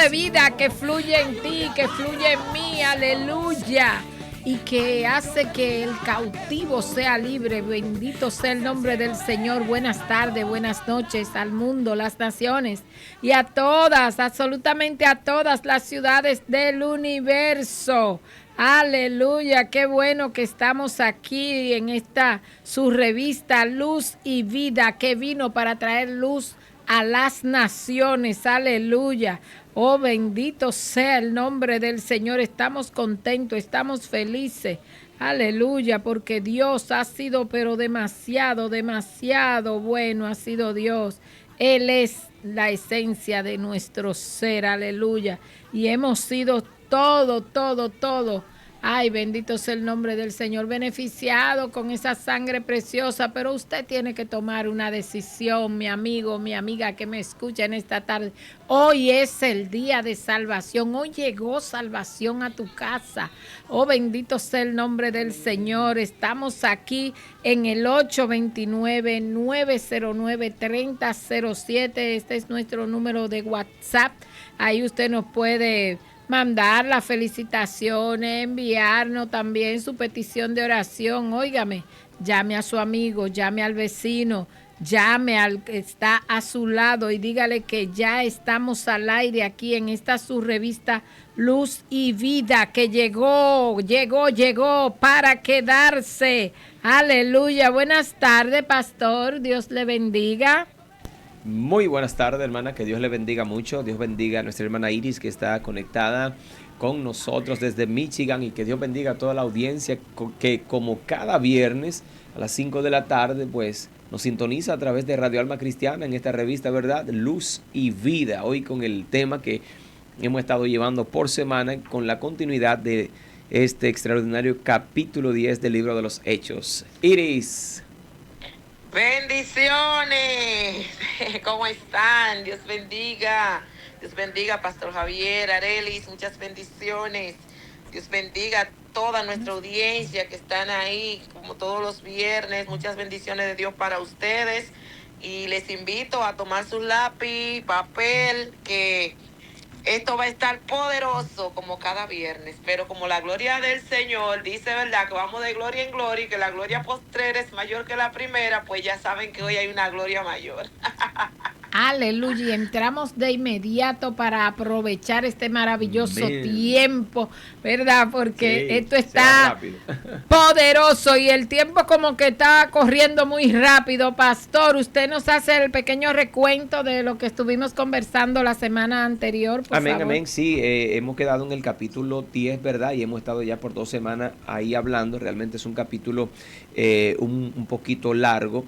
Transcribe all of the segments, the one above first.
de vida que fluye en ti, que fluye en mí, aleluya. Y que hace que el cautivo sea libre. Bendito sea el nombre del Señor. Buenas tardes, buenas noches al mundo, las naciones y a todas, absolutamente a todas las ciudades del universo. Aleluya, qué bueno que estamos aquí en esta su revista Luz y Vida, que vino para traer luz a las naciones. Aleluya. Oh, bendito sea el nombre del Señor. Estamos contentos, estamos felices. Aleluya, porque Dios ha sido pero demasiado, demasiado bueno ha sido Dios. Él es la esencia de nuestro ser. Aleluya. Y hemos sido todo, todo, todo. Ay, bendito sea el nombre del Señor, beneficiado con esa sangre preciosa, pero usted tiene que tomar una decisión, mi amigo, mi amiga que me escucha en esta tarde. Hoy es el día de salvación, hoy llegó salvación a tu casa. Oh, bendito sea el nombre del Señor. Estamos aquí en el 829-909-3007. Este es nuestro número de WhatsApp. Ahí usted nos puede mandar las felicitaciones, enviarnos también su petición de oración. Óigame, llame a su amigo, llame al vecino, llame al que está a su lado y dígale que ya estamos al aire aquí en esta su revista Luz y Vida, que llegó para quedarse. Aleluya. Buenas tardes, pastor. Dios le bendiga. Muy buenas tardes, hermana, que Dios le bendiga mucho. Dios bendiga a nuestra hermana Iris, que está conectada con nosotros desde Michigan, y que Dios bendiga a toda la audiencia que como cada viernes a las 5 de la tarde pues nos sintoniza a través de Radio Alma Cristiana en esta revista, ¿verdad? Luz y Vida. Hoy con el tema que hemos estado llevando por semana con la continuidad de este extraordinario capítulo 10 del libro de los Hechos. Iris. Bendiciones, ¿cómo están? Dios bendiga, Pastor Javier, Arelis, muchas bendiciones. Dios bendiga a toda nuestra audiencia que están ahí, como todos los viernes. Muchas bendiciones de Dios para ustedes. Y les invito a tomar su lápiz, papel, que esto va a estar poderoso como cada viernes, pero como la gloria del Señor dice, ¿verdad?, que vamos de gloria en gloria y que la gloria postrera es mayor que la primera, pues ya saben que hoy hay una gloria mayor. Aleluya, y entramos de inmediato para aprovechar este maravilloso tiempo, ¿verdad? Porque sí, esto está poderoso y el tiempo como que está corriendo muy rápido. Pastor, usted nos hace el pequeño recuento de lo que estuvimos conversando la semana anterior, por amén, favor. Amén, sí, hemos quedado en el capítulo 10, ¿verdad? Y hemos estado ya por 2 semanas ahí hablando. Realmente es un capítulo un poquito largo,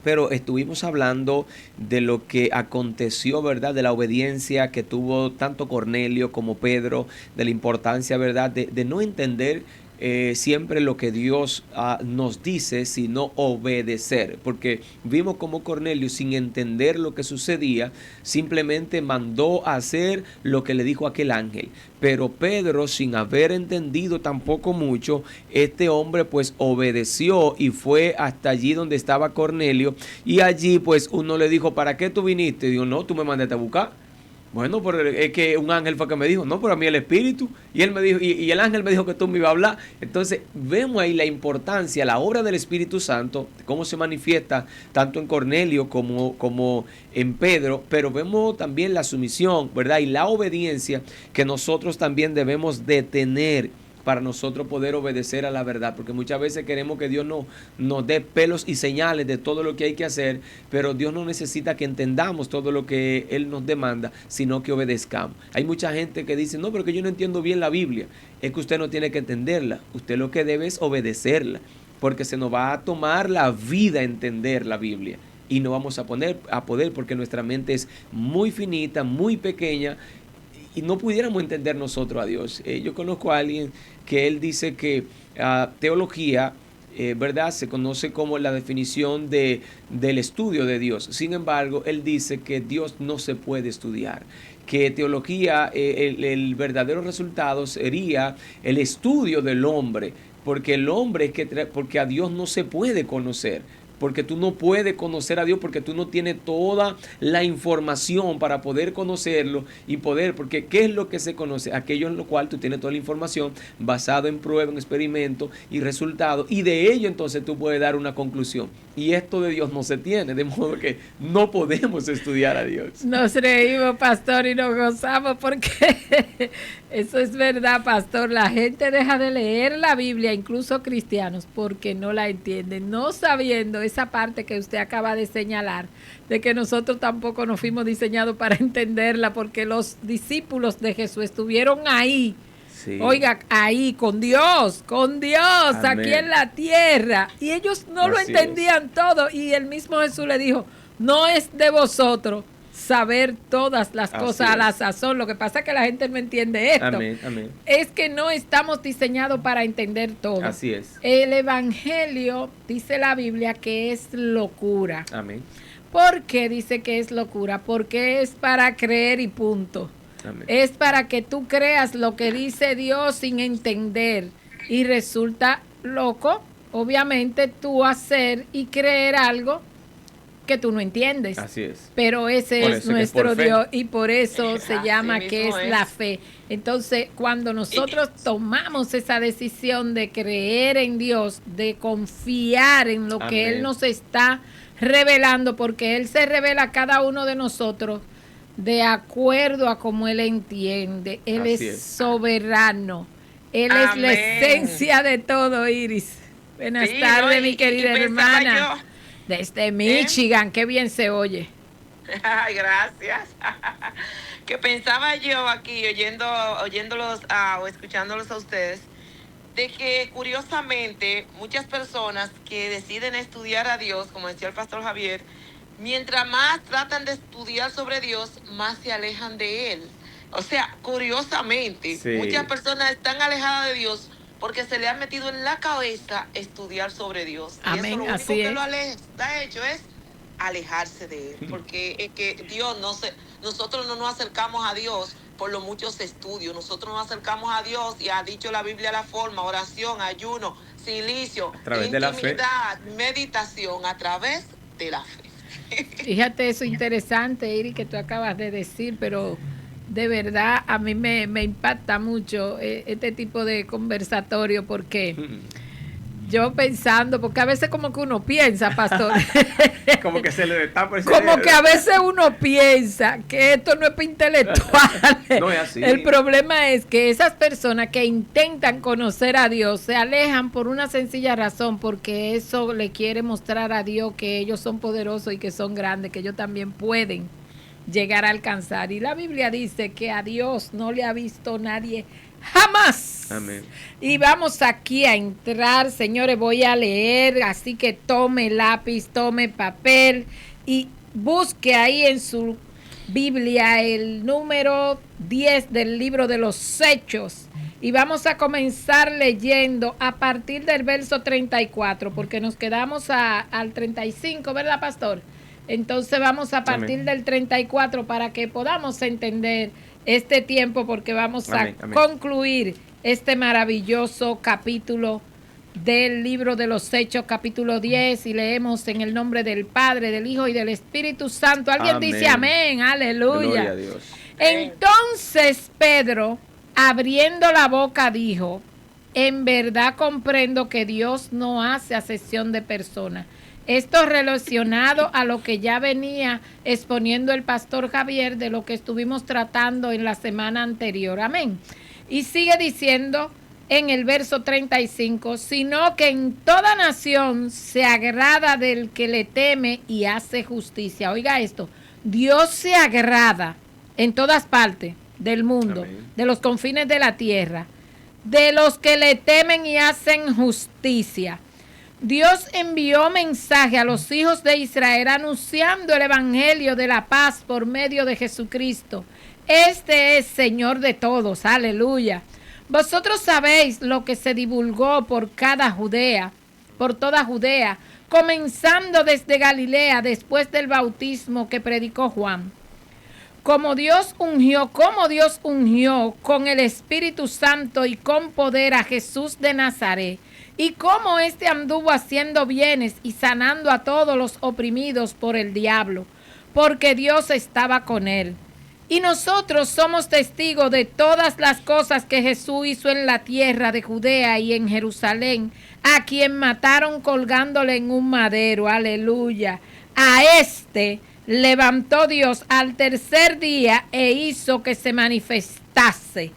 pero estuvimos hablando de lo que aconteció, ¿verdad? De la obediencia que tuvo tanto Cornelio como Pedro, de la importancia, ¿verdad? De no entender siempre lo que Dios nos dice, sino obedecer, porque vimos como Cornelio, sin entender lo que sucedía, simplemente mandó a hacer lo que le dijo aquel ángel. Pero Pedro, sin haber entendido tampoco mucho, este hombre pues obedeció y fue hasta allí donde estaba Cornelio, y allí pues uno le dijo: ¿para qué tú viniste? Y dijo: no, tú me mandaste a buscar. Bueno, pero es que un ángel fue que me dijo, no, pero a mí el Espíritu, y él me dijo, y el ángel me dijo que tú me ibas a hablar. Entonces vemos ahí la importancia, la obra del Espíritu Santo, cómo se manifiesta tanto en Cornelio como en Pedro, pero vemos también la sumisión, ¿verdad? Y la obediencia que nosotros también debemos de tener para nosotros poder obedecer a la verdad, porque muchas veces queremos que Dios nos dé pelos y señales de todo lo que hay que hacer, pero Dios no necesita que entendamos todo lo que Él nos demanda, sino que obedezcamos. Hay mucha gente que dice: no, pero que yo no entiendo bien la Biblia. Es que usted no tiene que entenderla, usted lo que debe es obedecerla, porque se nos va a tomar la vida entender la Biblia, y no vamos a poder, porque nuestra mente es muy finita, muy pequeña, y no pudiéramos entender nosotros a Dios. Yo conozco a alguien que él dice que teología, ¿verdad?, se conoce como la definición del estudio de Dios. Sin embargo, él dice que Dios no se puede estudiar, que teología, el verdadero resultado sería el estudio del hombre, porque el hombre porque a Dios no se puede conocer. porque tú no puedes conocer a Dios, porque tú no tienes toda la información para poder conocerlo y poder, porque ¿qué es lo que se conoce? Aquello en lo cual tú tienes toda la información basado en prueba, en experimento y resultados, y de ello entonces tú puedes dar una conclusión. Y esto de Dios no se tiene, de modo que no podemos estudiar a Dios. Nos reímos, pastor, y nos gozamos porque eso es verdad, pastor. La gente deja de leer la Biblia, incluso cristianos, porque no la entienden, no sabiendo esa parte que usted acaba de señalar, de que nosotros tampoco nos fuimos diseñados para entenderla, porque los discípulos de Jesús estuvieron ahí. Sí. Oiga, ahí con Dios, amén, aquí en la tierra. Y ellos no así lo entendían todo. Y el mismo Jesús le dijo, no es de vosotros saber todas las así cosas a la sazón. Lo que pasa es que la gente no entiende esto. Amén, amén. Es que no estamos diseñados para entender todo. Así es. El evangelio, dice la Biblia, que es locura. Amén. ¿Por qué dice que es locura? Porque es para creer y punto. Amén. Es para que tú creas lo que dice Dios sin entender. Y resulta loco, obviamente, tú hacer y creer algo que tú no entiendes. Así es. Pero ese es nuestro Dios y por eso se llama que es la fe. Entonces, cuando nosotros tomamos esa decisión de creer en Dios, de confiar en lo que Él nos está revelando, porque Él se revela a cada uno de nosotros de acuerdo a como Él entiende. Él es soberano. Él es la esencia de todo, Iris. Buenas tardes, mi querida hermana. Desde Michigan, qué bien se oye. Ay, gracias. Que pensaba yo aquí, oyéndolos o escuchándolos a ustedes, de que curiosamente muchas personas que deciden estudiar a Dios, como decía el pastor Javier, mientras más tratan de estudiar sobre Dios, más se alejan de Él. O sea, curiosamente, sí, muchas personas están alejadas de Dios porque se le ha metido en la cabeza estudiar sobre Dios. Amén, y eso lo único así que es. Lo ha hecho es alejarse de Él. Porque es que Dios nosotros no nos acercamos a Dios por los muchos estudios. Nosotros nos acercamos a Dios y ha dicho la Biblia la forma: oración, ayuno, silicio, intimidad, meditación, a través de la fe. Fíjate eso interesante, Iri, que tú acabas de decir, pero de verdad a mí me impacta mucho este tipo de conversatorio, porque yo pensando, porque a veces como que uno piensa, pastor, como que se le destapa el como cerebro. que a veces uno piensa que esto no es para intelectuales. No es así. El problema es que esas personas que intentan conocer a Dios se alejan por una sencilla razón, porque eso le quiere mostrar a Dios que ellos son poderosos y que son grandes, que ellos también pueden llegar a alcanzar. Y la Biblia dice que a Dios no le ha visto nadie jamás. Amén. Y vamos aquí a entrar, señores, voy a leer, así que tome lápiz, tome papel y busque ahí en su Biblia el número 10 del libro de los Hechos. Y vamos a comenzar leyendo a partir del verso 34, porque nos quedamos al 35, ¿verdad, pastor? Entonces vamos a partir del 34 para que podamos entender este tiempo, porque vamos a concluir este maravilloso capítulo del libro de los Hechos, capítulo 10, y leemos en el nombre del Padre, del Hijo y del Espíritu Santo. Alguien dice amén, aleluya. Gloria a Dios. Entonces Pedro, abriendo la boca, dijo: en verdad comprendo que Dios no hace acepción de personas. Esto relacionado a lo que ya venía exponiendo el pastor Javier, de lo que estuvimos tratando en la semana anterior. Amén. Y sigue diciendo en el verso 35, sino que en toda nación se agrada del que le teme y hace justicia. Oiga esto, Dios se agrada en todas partes del mundo, amén, de los confines de la tierra, de los que le temen y hacen justicia. Dios envió mensaje a los hijos de Israel anunciando el evangelio de la paz por medio de Jesucristo. Este es Señor de todos, aleluya. Vosotros sabéis lo que se divulgó por toda Judea, comenzando desde Galilea después del bautismo que predicó Juan. Como Dios ungió con el Espíritu Santo y con poder a Jesús de Nazaret, y cómo éste anduvo haciendo bienes y sanando a todos los oprimidos por el diablo, porque Dios estaba con él. Y nosotros somos testigos de todas las cosas que Jesús hizo en la tierra de Judea y en Jerusalén, a quien mataron colgándole en un madero. Aleluya. A este levantó Dios al tercer día e hizo que se manifestase.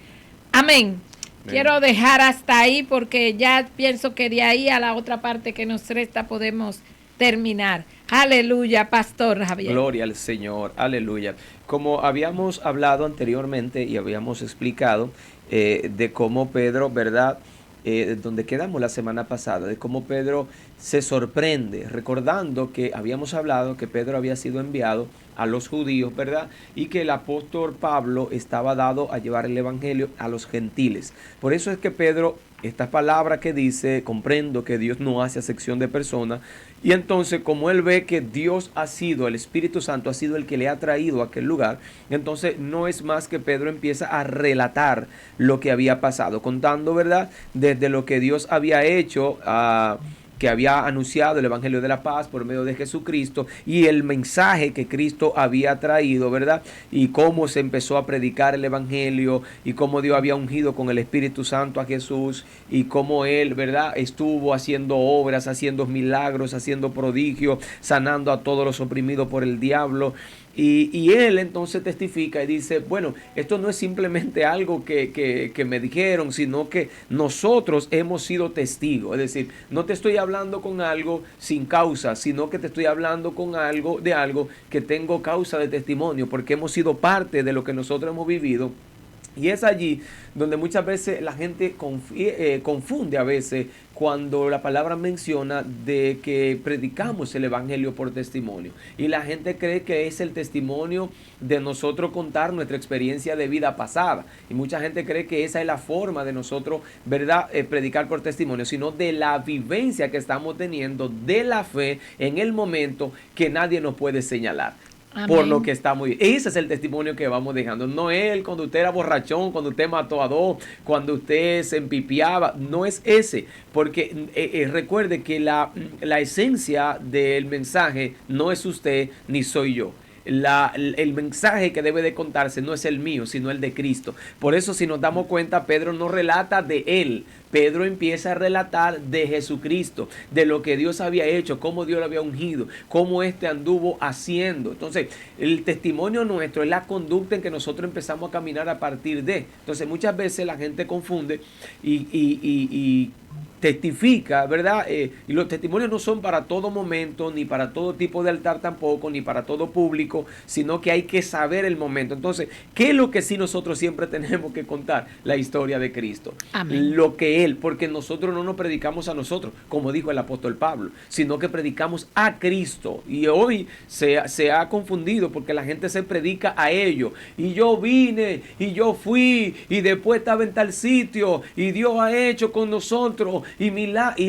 Amén. Quiero dejar hasta ahí porque ya pienso que de ahí a la otra parte que nos resta podemos terminar. Aleluya, Pastor Javier. Gloria al Señor, aleluya. Como habíamos hablado anteriormente y habíamos explicado de cómo Pedro, ¿verdad? Donde quedamos la semana pasada, de cómo Pedro se sorprende, recordando que habíamos hablado que Pedro había sido enviado a los judíos, ¿verdad? Y que el apóstol Pablo estaba dado a llevar el evangelio a los gentiles. Por eso es que Pedro, esta palabra que dice, comprendo que Dios no hace acepción de personas, y entonces como él ve que Dios ha sido, el Espíritu Santo ha sido el que le ha traído a aquel lugar, entonces no es más que Pedro empieza a relatar lo que había pasado, contando, ¿verdad? Desde lo que Dios había hecho que había anunciado el Evangelio de la Paz por medio de Jesucristo y el mensaje que Cristo había traído, ¿verdad? Y cómo se empezó a predicar el Evangelio y cómo Dios había ungido con el Espíritu Santo a Jesús y cómo Él, ¿verdad? Estuvo haciendo obras, haciendo milagros, haciendo prodigios, sanando a todos los oprimidos por el diablo. Y él entonces testifica y dice, bueno, esto no es simplemente algo que me dijeron, sino que nosotros hemos sido testigos. Es decir, no te estoy hablando con algo sin causa, sino que te estoy hablando con algo que tengo causa de testimonio, porque hemos sido parte de lo que nosotros hemos vivido. Y es allí donde muchas veces la gente confunde a veces cuando la palabra menciona de que predicamos el evangelio por testimonio. Y la gente cree que es el testimonio de nosotros contar nuestra experiencia de vida pasada. Y mucha gente cree que esa es la forma de nosotros, ¿verdad?, predicar por testimonio, sino de la vivencia que estamos teniendo de la fe en el momento que nadie nos puede señalar. Amén. Por lo que estamos viviendo. Ese es el testimonio que vamos dejando. No es el cuando usted era borrachón, cuando usted mató a dos, cuando usted se empipiaba. No es ese. Porque recuerde que la esencia del mensaje no es usted ni soy yo. El mensaje que debe de contarse no es el mío, sino el de Cristo. Por eso, si nos damos cuenta, Pedro no relata de él. Pedro empieza a relatar de Jesucristo, de lo que Dios había hecho, cómo Dios lo había ungido, cómo éste anduvo haciendo. Entonces, el testimonio nuestro es la conducta en que nosotros empezamos a caminar a partir de. Entonces, muchas veces la gente confunde y testifica, ¿verdad? Y los testimonios no son para todo momento, ni para todo tipo de altar tampoco, ni para todo público, sino que hay que saber el momento. Entonces, ¿qué es lo que sí nosotros siempre tenemos que contar? La historia de Cristo. Amén. Lo que Él, porque nosotros no nos predicamos a nosotros, como dijo el apóstol Pablo, sino que predicamos a Cristo. Y hoy se ha confundido porque la gente se predica a ellos. Y yo vine, y yo fui, y después estaba en tal sitio, y Dios ha hecho con nosotros. Y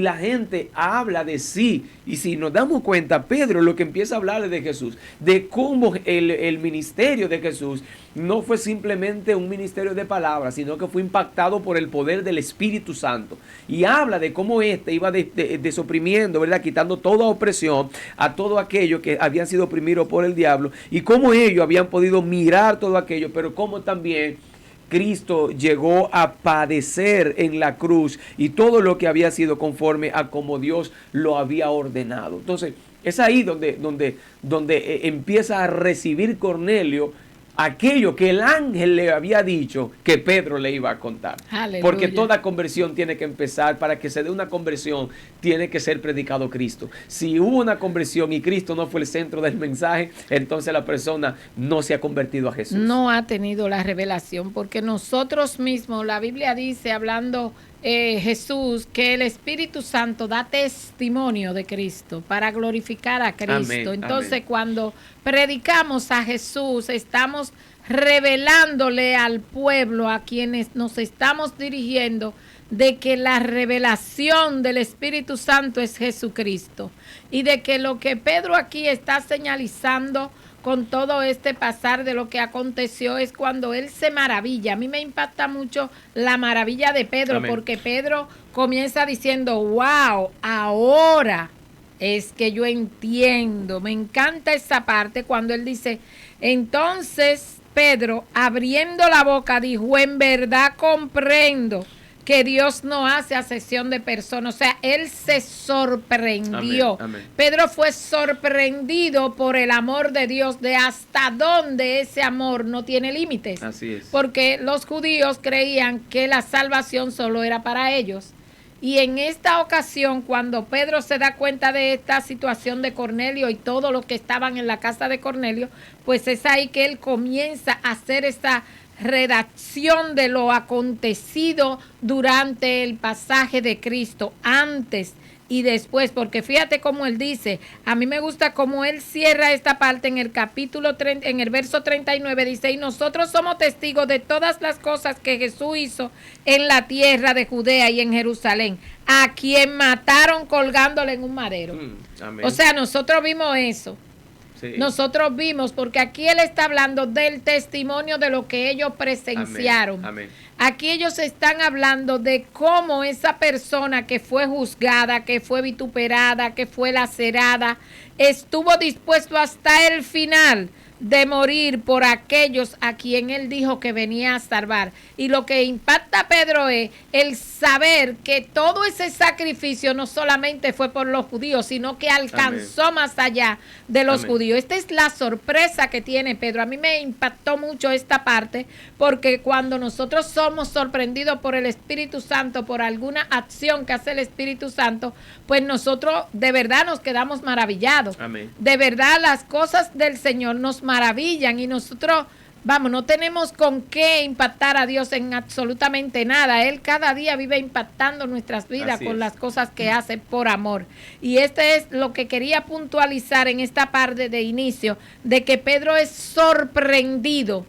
la gente habla de sí. Y si nos damos cuenta, Pedro lo que empieza a hablar es de Jesús, de cómo el ministerio de Jesús no fue simplemente un ministerio de palabras, sino que fue impactado por el poder del Espíritu Santo. Y habla de cómo éste iba desoprimiendo, ¿verdad?, quitando toda opresión a todo aquello que habían sido oprimidos por el diablo, y cómo ellos habían podido mirar todo aquello, pero cómo también Cristo llegó a padecer en la cruz y todo lo que había sido conforme a como Dios lo había ordenado. Entonces, es ahí donde empieza a recibir Cornelio aquello que el ángel le había dicho que Pedro le iba a contar. Aleluya. Porque toda conversión tiene que empezar, para que se dé una conversión, tiene que ser predicado Cristo. Si hubo una conversión y Cristo no fue el centro del mensaje, entonces la persona no se ha convertido a Jesús. No ha tenido la revelación, porque nosotros mismos, la Biblia dice, hablando Jesús, que el Espíritu Santo da testimonio de Cristo para glorificar a Cristo. Amén, entonces, amén. Cuando predicamos a Jesús, estamos revelándole al pueblo a quienes nos estamos dirigiendo de que la revelación del Espíritu Santo es Jesucristo, y de que lo que Pedro aquí está señalizando con todo este pasar de lo que aconteció es cuando él se maravilla. A mí me impacta mucho la maravilla de Pedro, Amén. porque Pedro comienza diciendo, wow, ahora es que yo entiendo. Me encanta esa parte cuando él dice, entonces Pedro, abriendo la boca, dijo, en verdad comprendo que Dios no hace acepción de personas. O sea, él se sorprendió. Amén, amén. Pedro fue sorprendido por el amor de Dios, de hasta dónde ese amor no tiene límites. Así es. Porque los judíos creían que la salvación solo era para ellos. Y en esta ocasión, cuando Pedro se da cuenta de esta situación de Cornelio y todos los que estaban en la casa de Cornelio, pues es ahí que él comienza a hacer esta redacción de lo acontecido durante el pasaje de Cristo, antes y después, porque fíjate cómo él dice, a mí me gusta cómo él cierra esta parte en el capítulo 30, en el verso 39, dice, y nosotros somos testigos de todas las cosas que Jesús hizo en la tierra de Judea y en Jerusalén, a quien mataron colgándole en un madero. Amén. O sea, nosotros vimos eso. Sí. Nosotros vimos, porque aquí él está hablando del testimonio de lo que ellos presenciaron. Amén. Aquí ellos están hablando de cómo esa persona que fue juzgada, que fue vituperada, que fue lacerada, estuvo dispuesto hasta el final de morir por aquellos a quien él dijo que venía a salvar. Y lo que impacta a Pedro es el saber que todo ese sacrificio no solamente fue por los judíos, sino que alcanzó Amén. Más allá de los Amén. Judíos. Esta es la sorpresa que tiene Pedro. A mí me impactó mucho esta parte, porque cuando nosotros somos sorprendidos por el Espíritu Santo, por alguna acción que hace el Espíritu Santo, pues nosotros de verdad nos quedamos maravillados. Amén. De verdad las cosas del Señor nos maravillan y nosotros, vamos, no tenemos con qué impactar a Dios en absolutamente nada. Él cada día vive impactando nuestras vidas con las cosas que hace por amor. Y este es lo que quería puntualizar en esta parte de inicio, de que Pedro es sorprendido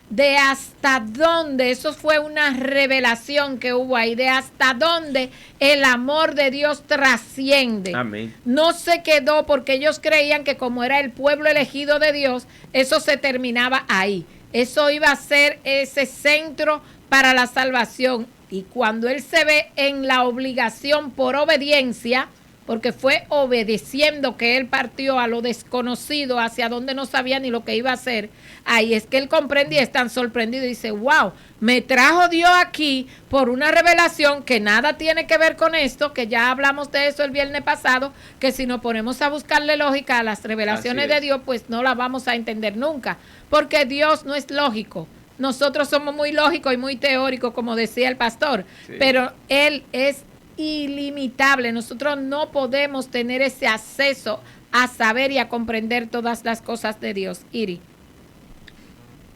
de hasta dónde, eso fue una revelación que hubo ahí, de hasta dónde el amor de Dios trasciende. Amén. No se quedó porque ellos creían que como era el pueblo elegido de Dios, eso se terminaba ahí. Eso iba a ser ese centro para la salvación. Y cuando él se ve en la obligación por obediencia, porque fue obedeciendo que él partió a lo desconocido, hacia donde no sabía ni lo que iba a hacer, ahí es que él comprende y es tan sorprendido y dice, wow, me trajo Dios aquí por una revelación que nada tiene que ver con esto, que ya hablamos de eso el viernes pasado, que si nos ponemos a buscarle lógica a las revelaciones de Dios, pues no las vamos a entender nunca, porque Dios no es lógico. Nosotros somos muy lógicos y muy teóricos, como decía el pastor, pero Él es ilimitable. Nosotros no podemos tener ese acceso a saber y a comprender todas las cosas de Dios. Iri.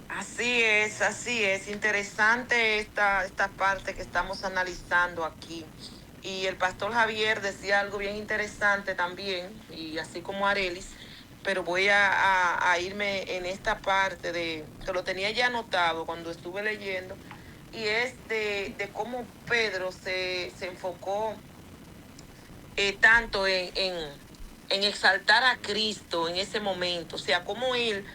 Así es. Interesante esta parte que estamos analizando aquí. Y el pastor Javier decía algo bien interesante también, y así como Arelis, pero voy a irme en esta parte de que lo tenía ya anotado cuando estuve leyendo, y es de cómo Pedro se enfocó tanto en exaltar a Cristo en ese momento. O sea, cómo él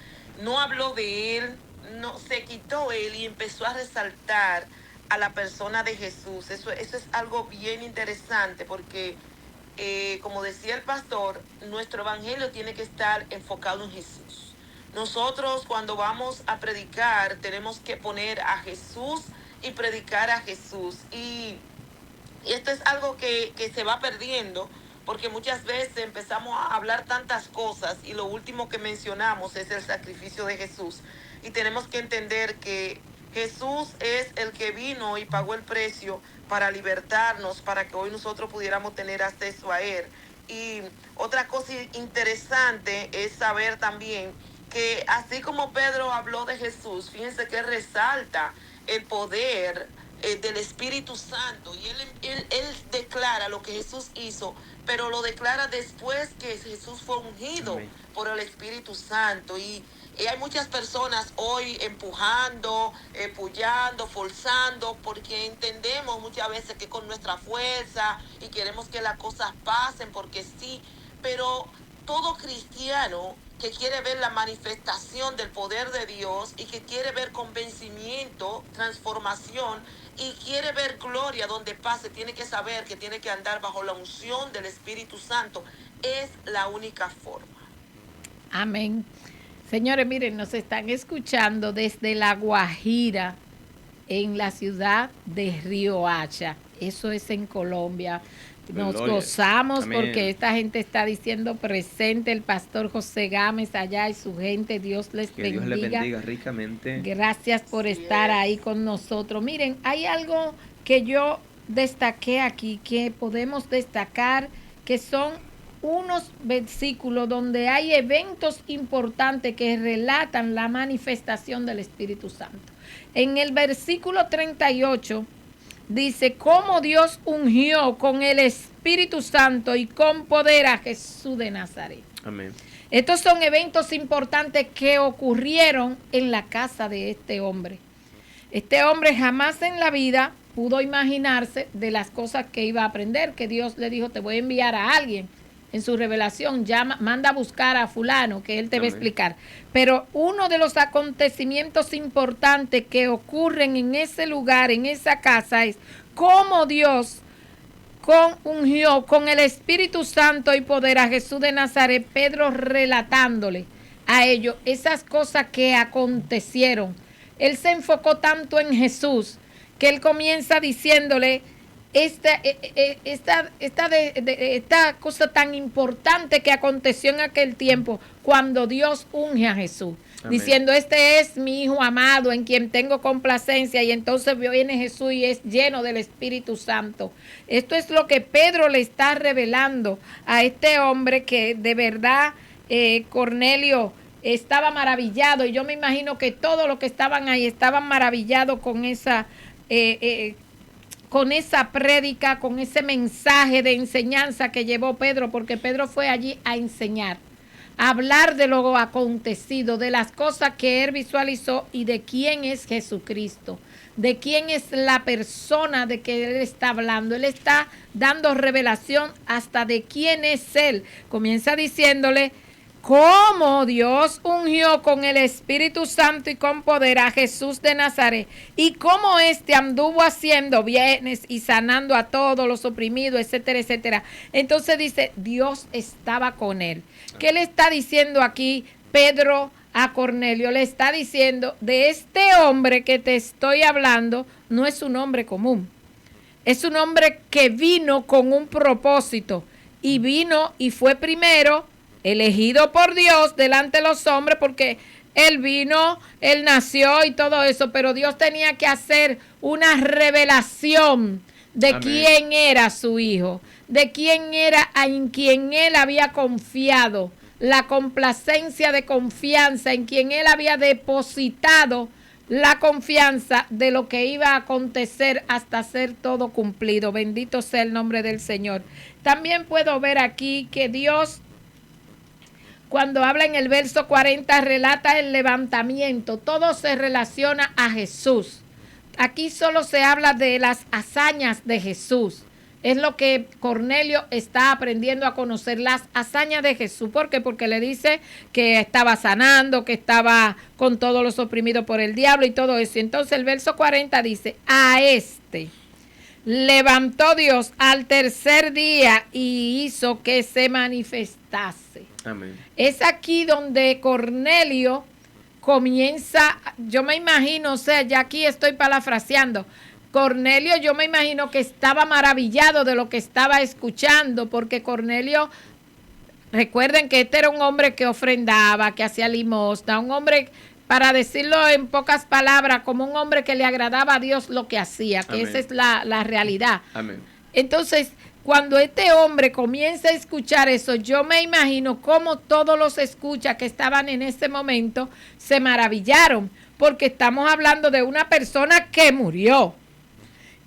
no habló de él, no se quitó él y empezó a resaltar a la persona de Jesús. Eso es algo bien interesante, porque como decía el pastor, nuestro evangelio tiene que estar enfocado en Jesús. Nosotros cuando vamos a predicar tenemos que poner a Jesús y predicar a Jesús. Y esto es algo que se va perdiendo, porque muchas veces empezamos a hablar tantas cosas y lo último que mencionamos es el sacrificio de Jesús. Y tenemos que entender que Jesús es el que vino y pagó el precio para libertarnos, para que hoy nosotros pudiéramos tener acceso a Él. Y otra cosa interesante es saber también que así como Pedro habló de Jesús, fíjense que resalta el poder del Espíritu Santo, y él declara lo que Jesús hizo, pero lo declara después que Jesús fue ungido Amén. Por el Espíritu Santo. Y hay muchas personas hoy empujando, puyando, forzando, porque entendemos muchas veces que con nuestra fuerza y queremos que las cosas pasen porque sí, pero todo cristiano que quiere ver la manifestación del poder de Dios y que quiere ver convencimiento, transformación y quiere ver gloria donde pase, tiene que saber que tiene que andar bajo la unción del Espíritu Santo. Es la única forma. Amén. Señores, miren, nos están escuchando desde La Guajira, en la ciudad de Riohacha. Eso es en Colombia. Nos Gloria. gozamos Amén. porque esta gente está diciendo presente, el pastor José Gámez allá y su gente. Dios les Que bendiga. Dios les bendiga ricamente. Gracias por estar ahí con nosotros. Miren, hay algo que yo destaqué aquí, que podemos destacar, que son unos versículos donde hay eventos importantes que relatan la manifestación del Espíritu Santo. En el versículo 38 dice, cómo Dios ungió con el Espíritu Santo y con poder a Jesús de Nazaret. Amén. Estos son eventos importantes que ocurrieron en la casa de este hombre. Este hombre jamás en la vida pudo imaginarse de las cosas que iba a aprender, que Dios le dijo, te voy a enviar a alguien. En su revelación, llama, manda a buscar a fulano, que él te va a explicar. Pero uno de los acontecimientos importantes que ocurren en ese lugar, en esa casa, es cómo Dios ungió con el Espíritu Santo y poder a Jesús de Nazaret, Pedro relatándole a ellos esas cosas que acontecieron. Él se enfocó tanto en Jesús que él comienza diciéndole esta cosa tan importante que aconteció en aquel tiempo cuando Dios unge a Jesús. Amén. Diciendo, este es mi Hijo amado en quien tengo complacencia, y entonces viene Jesús y es lleno del Espíritu Santo. Esto es lo que Pedro le está revelando a este hombre que de verdad Cornelio estaba maravillado, y yo me imagino que todos los que estaban ahí estaban maravillados con esa prédica, con ese mensaje de enseñanza que llevó Pedro, porque Pedro fue allí a enseñar, a hablar de lo acontecido, de las cosas que él visualizó y de quién es Jesucristo, de quién es la persona de que él está hablando. Él está dando revelación hasta de quién es él. Comienza diciéndole cómo Dios ungió con el Espíritu Santo y con poder a Jesús de Nazaret, y cómo éste anduvo haciendo bienes y sanando a todos los oprimidos, etcétera, etcétera. Entonces dice, Dios estaba con él. ¿Qué le está diciendo aquí Pedro a Cornelio? Le está diciendo, de este hombre que te estoy hablando, no es un hombre común. Es un hombre que vino con un propósito, y vino y fue primero elegido por Dios delante de los hombres, porque él vino, él nació y todo eso, pero Dios tenía que hacer una revelación de Amén. Quién era su hijo, de quién era en quien él había confiado, la complacencia de confianza en quien él había depositado la confianza de lo que iba a acontecer hasta ser todo cumplido. Bendito sea el nombre del Señor. También puedo ver aquí que Dios, cuando habla en el verso 40, relata el levantamiento. Todo se relaciona a Jesús. Aquí solo se habla de las hazañas de Jesús. Es lo que Cornelio está aprendiendo a conocer, las hazañas de Jesús. ¿Por qué? Porque le dice que estaba sanando, que estaba con todos los oprimidos por el diablo y todo eso. Entonces el verso 40 dice, a este levantó Dios al tercer día y hizo que se manifestase. Amén. Es aquí donde Cornelio comienza, yo me imagino, o sea, ya aquí estoy parafraseando, Cornelio, yo me imagino que estaba maravillado de lo que estaba escuchando, porque Cornelio, recuerden que este era un hombre que ofrendaba, que hacía limosna, un hombre, para decirlo en pocas palabras, como un hombre que le agradaba a Dios lo que hacía, que Amén. Esa es la realidad. Amén. Entonces, cuando este hombre comienza a escuchar eso, yo me imagino cómo todos los escuchas que estaban en ese momento se maravillaron, porque estamos hablando de una persona que murió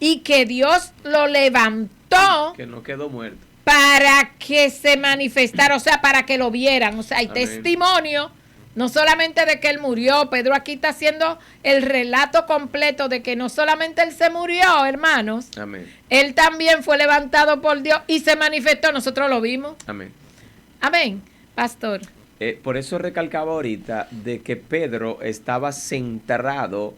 y que Dios lo levantó. Que no quedó muerto. Para que se manifestara, o sea, para que lo vieran. O sea, hay Amén. Testimonio, no solamente de que él murió. Pedro aquí está haciendo el relato completo de que no solamente él se murió, hermanos. Amén. Él también fue levantado por Dios y se manifestó. Nosotros lo vimos. Amén. Amén. Pastor. Por eso recalcaba ahorita de que Pedro estaba centrado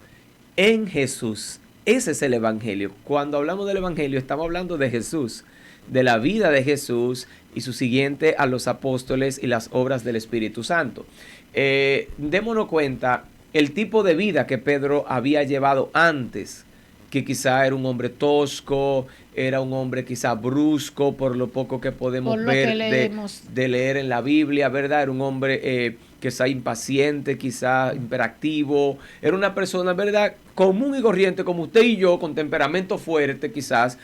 en Jesús. Ese es el Evangelio. Cuando hablamos del Evangelio, estamos hablando de Jesús, de la vida de Jesús y su siguiente a los apóstoles y las obras del Espíritu Santo. Démonos cuenta el tipo de vida que Pedro había llevado antes, que quizá era un hombre tosco, era un hombre quizá brusco, por lo poco que podemos ver de leer en la Biblia, ¿verdad? Era un hombre quizá impaciente, quizá hiperactivo, era una persona, ¿verdad?, común y corriente como usted y yo, con temperamento fuerte quizás,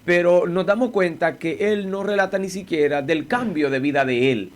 pero nos damos cuenta que él no relata ni siquiera del cambio de vida de él.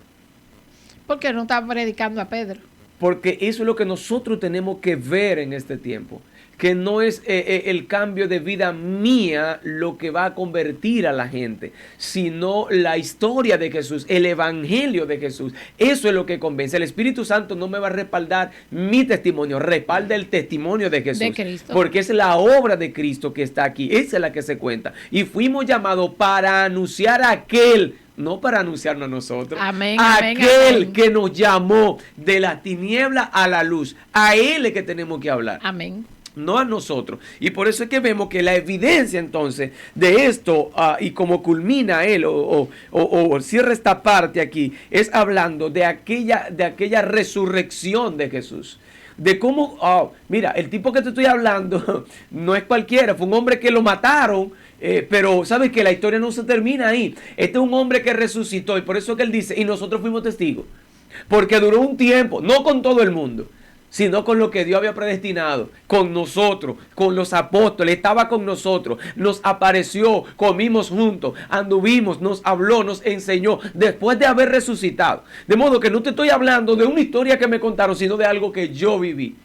¿Por qué no está predicando a Pedro? Porque eso es lo que nosotros tenemos que ver en este tiempo. Que no es el cambio de vida mía lo que va a convertir a la gente, sino la historia de Jesús, el evangelio de Jesús. Eso es lo que convence. El Espíritu Santo no me va a respaldar mi testimonio, respalda el testimonio de Jesús. De Cristo. Porque es la obra de Cristo que está aquí, esa es la que se cuenta. Y fuimos llamados para anunciar a aquel, no para anunciarnos a nosotros. Amén, aquel amén. que nos llamó de la tiniebla a la luz. A él es que tenemos que hablar. Amén. No a nosotros. Y por eso es que vemos que la evidencia entonces de esto, y como culmina él o cierra esta parte aquí, es hablando de aquella resurrección de Jesús. De cómo, mira, el tipo que te estoy hablando no es cualquiera, fue un hombre que lo mataron, pero sabes que la historia no se termina ahí. Este es un hombre que resucitó y por eso que él dice, y nosotros fuimos testigos. Porque duró un tiempo, no con todo el mundo, sino con lo que Dios había predestinado, con nosotros, con los apóstoles, estaba con nosotros, nos apareció, comimos juntos, anduvimos, nos habló, nos enseñó, después de haber resucitado. De modo que no te estoy hablando de una historia que me contaron, sino de algo que yo viví.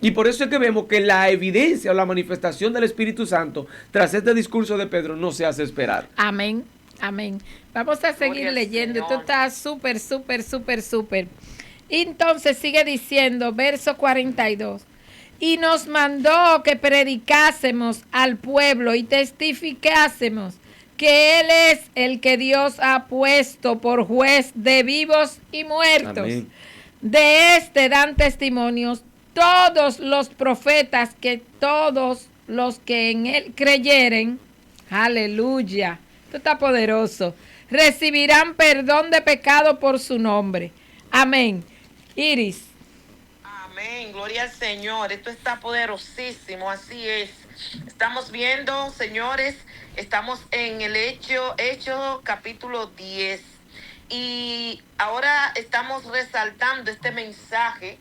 Y por eso es que vemos que la evidencia o la manifestación del Espíritu Santo, tras este discurso de Pedro, no se hace esperar. Amén, amén. Vamos a seguir Gloria al leyendo, esto Señor. está súper, súper, súper, súper. Entonces sigue diciendo, verso 42. Y nos mandó que predicásemos al pueblo y testificásemos que Él es el que Dios ha puesto por juez de vivos y muertos. Amén. De este dan testimonios todos los profetas, que todos los que en Él creyeren, aleluya, esto está poderoso, recibirán perdón de pecado por su nombre. Amén. Iris. Amén, gloria al Señor. Esto está poderosísimo, así es. Estamos viendo, señores, estamos en el Hecho capítulo 10. Y ahora estamos resaltando este mensaje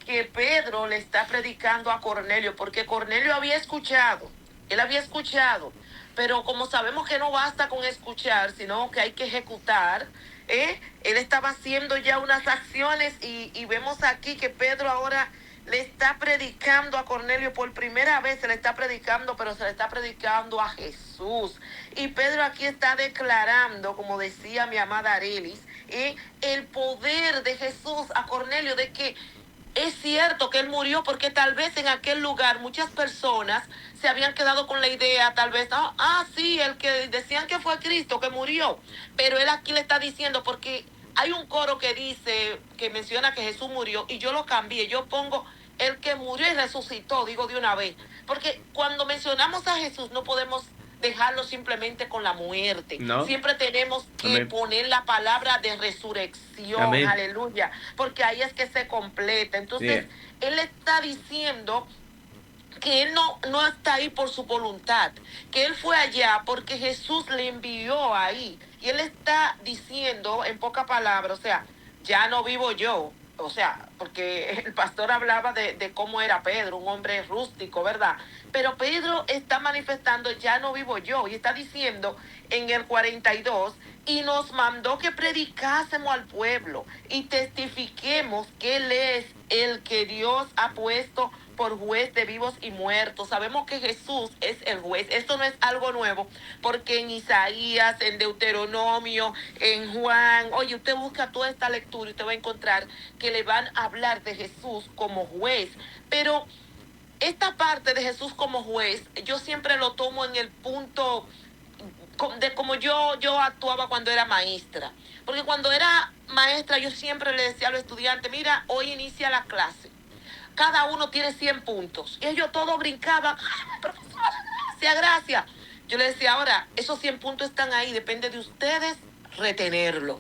que Pedro le está predicando a Cornelio, porque Cornelio había escuchado, él había escuchado, pero como sabemos que no basta con escuchar, sino que hay que ejecutar, él estaba haciendo ya unas acciones y vemos aquí que Pedro ahora le está predicando a Cornelio por primera vez, se le está predicando, pero se le está predicando a Jesús. Y Pedro aquí está declarando, como decía mi amada Arelis, el poder de Jesús a Cornelio, de que es cierto que él murió, porque tal vez en aquel lugar muchas personas se habían quedado con la idea, tal vez, sí, el que decían que fue Cristo, que murió. Pero él aquí le está diciendo, porque hay un coro que dice, que menciona que Jesús murió, y yo lo cambié, yo pongo el que murió y resucitó, digo de una vez. Porque cuando mencionamos a Jesús no podemos dejarlo simplemente con la muerte. No. Siempre tenemos que Amén. poner la palabra de resurrección. Amén. Aleluya. Porque ahí es que se completa. Entonces, él está diciendo que él no está ahí por su voluntad, que él fue allá porque Jesús le envió ahí. Y él está diciendo, en pocas palabras, o sea, ya no vivo yo. O sea, porque el pastor hablaba de cómo era Pedro, un hombre rústico, ¿verdad? Pero Pedro está manifestando, ya no vivo yo, y está diciendo en el 42, y nos mandó que predicásemos al pueblo y testifiquemos que Él es el que Dios ha puesto por juez de vivos y muertos. Sabemos que Jesús es el juez. Esto no es algo nuevo, porque en Isaías, en Deuteronomio, en Juan, oye, usted busca toda esta lectura y usted va a encontrar que le van a hablar de Jesús como juez. Pero esta parte de Jesús como juez, yo siempre lo tomo en el punto de como yo actuaba cuando era maestra. Porque cuando era maestra yo siempre le decía a los estudiantes, mira, hoy inicia la clase. Cada uno tiene 100 puntos. Y ellos todos brincaban. ¡Ay, profesora, gracias, gracias! Yo le decía, ahora, esos 100 puntos están ahí. Depende de ustedes retenerlo.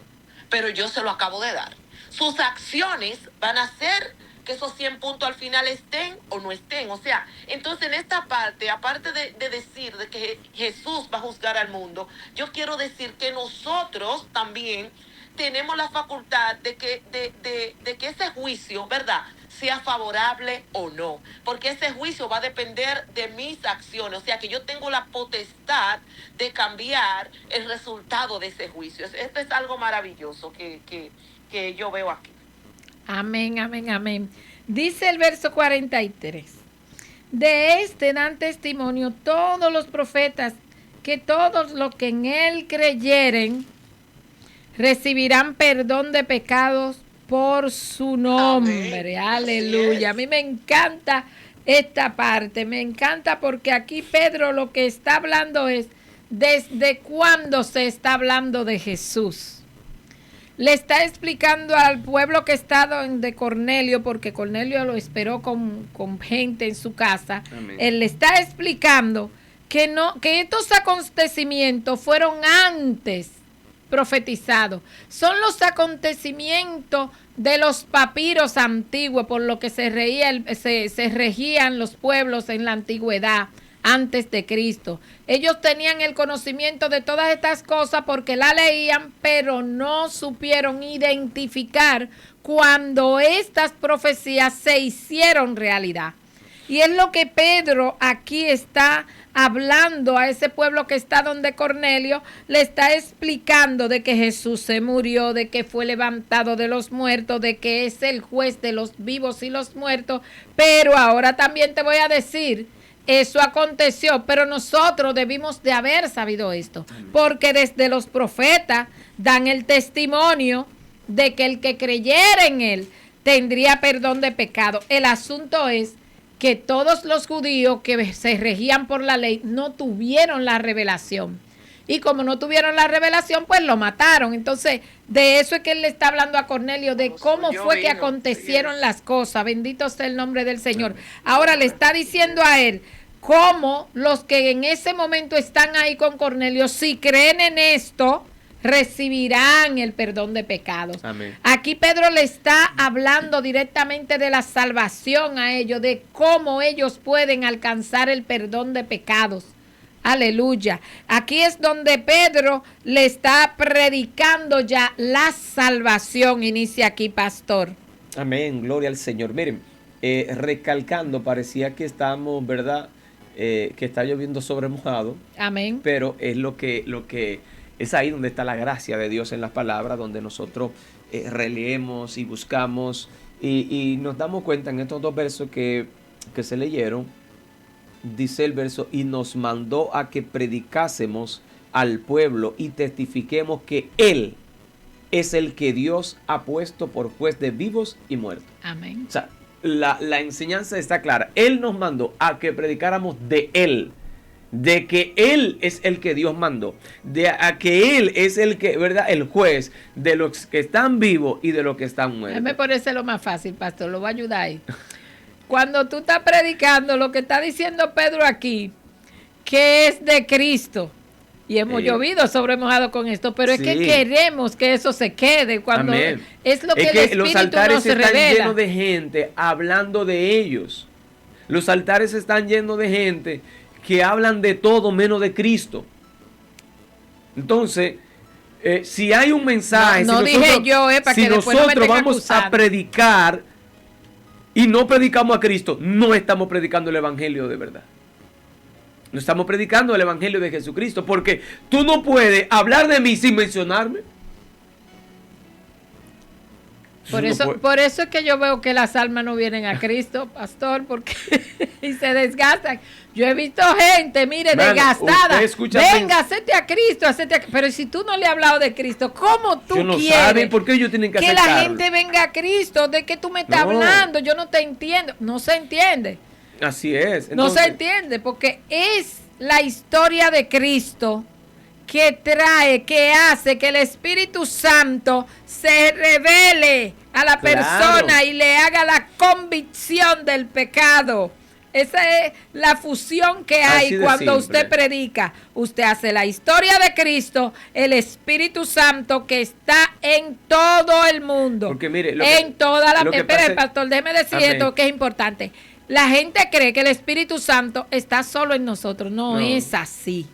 Pero yo se lo acabo de dar. Sus acciones van a hacer que esos 100 puntos al final estén o no estén. O sea, entonces en esta parte, aparte de decir de que Jesús va a juzgar al mundo, yo quiero decir que nosotros también tenemos la facultad de que ese juicio, ¿verdad?, sea favorable o no, porque ese juicio va a depender de mis acciones, o sea que yo tengo la potestad de cambiar el resultado de ese juicio. Esto es algo maravilloso que yo veo aquí. Amén, amén, amén. Dice el verso 43, de este dan testimonio todos los profetas, que todos los que en él creyeren recibirán perdón de pecados por su nombre. Amén. Aleluya. A mí me encanta esta parte, me encanta porque aquí Pedro lo que está hablando es desde cuándo se está hablando de Jesús. Le está explicando al pueblo que está de Cornelio, porque Cornelio lo esperó con gente en su casa. Amén. Él le está explicando que estos acontecimientos fueron antes profetizados. Son los acontecimientos de los papiros antiguos, por lo que se regían los pueblos en la antigüedad, antes de Cristo. Ellos tenían el conocimiento de todas estas cosas porque la leían, pero no supieron identificar cuando estas profecías se hicieron realidad. Y es lo que Pedro aquí está hablando a ese pueblo que está donde Cornelio, le está explicando de que Jesús se murió, de que fue levantado de los muertos, de que es el juez de los vivos y los muertos. Pero ahora también te voy a decir, eso aconteció, pero nosotros debimos de haber sabido esto, porque desde los profetas dan el testimonio de que el que creyera en él tendría perdón de pecado. El asunto es que todos los judíos que se regían por la ley no tuvieron la revelación. Y como no tuvieron la revelación, pues lo mataron. Entonces, de eso es que él le está hablando a Cornelio, de cómo fue que acontecieron las cosas. Bendito sea el nombre del Señor. Ahora le está diciendo a él cómo los que en ese momento están ahí con Cornelio, si creen en esto, recibirán el perdón de pecados. Amén. Aquí Pedro le está hablando directamente de la salvación a ellos, de cómo ellos pueden alcanzar el perdón de pecados. Aleluya. Aquí es donde Pedro le está predicando ya la salvación. Inicia aquí, pastor. Amén, gloria al Señor. Miren, recalcando, parecía que estamos, ¿verdad?, que está lloviendo sobre mojado. Amén. Pero es lo que es ahí donde está la gracia de Dios en las palabras, donde nosotros releemos y buscamos y nos damos cuenta en estos dos versos que se leyeron. Dice el verso, y nos mandó a que predicásemos al pueblo y testifiquemos que Él es el que Dios ha puesto por juez de vivos y muertos. Amén. O sea, la enseñanza está clara. Él nos mandó a que predicáramos de Él, de que Él es el que Dios mandó, a que Él es el que, ¿verdad?, el juez de los que están vivos y de los que están muertos. Me parece lo más fácil, pastor, lo voy a ayudar ahí. Cuando tú estás predicando, lo que está diciendo Pedro aquí, que es de Cristo, y hemos llovido sobre mojado con esto, pero es que queremos que eso se quede, cuando Amén. Es lo que el Espíritu los altares nos revela. Están llenos de gente hablando de ellos. Los altares están llenos de gente que hablan de todo menos de Cristo. Entonces, si hay un mensaje, no si dije nosotros, yo, para si que después nosotros no me vamos acusando. a predicar y no predicamos a Cristo, no estamos predicando el evangelio de verdad. No estamos predicando el evangelio de Jesucristo, porque tú no puedes hablar de mí sin mencionarme. Por eso es que yo veo que las almas no vienen a Cristo, pastor, porque y se desgastan. Yo he visto gente, mire, desgastada. Venga, acete a Cristo, pero si tú no le has hablado de Cristo, ¿cómo tú no quieres saben por qué ellos tienen que la gente venga a Cristo? ¿De qué tú me estás hablando? Yo no te entiendo. No se entiende. Así es. Entonces, no se entiende, porque es la historia de Cristo que trae, que hace que el Espíritu Santo se revele a la persona y le haga la convicción del pecado. Esa es la fusión que hay cuando usted predica. Usted hace la historia de Cristo, el Espíritu Santo que está en todo el mundo. Porque mire, Espera, pastor, déjeme decir esto que es importante. La gente cree que el Espíritu Santo está solo en nosotros. No es así.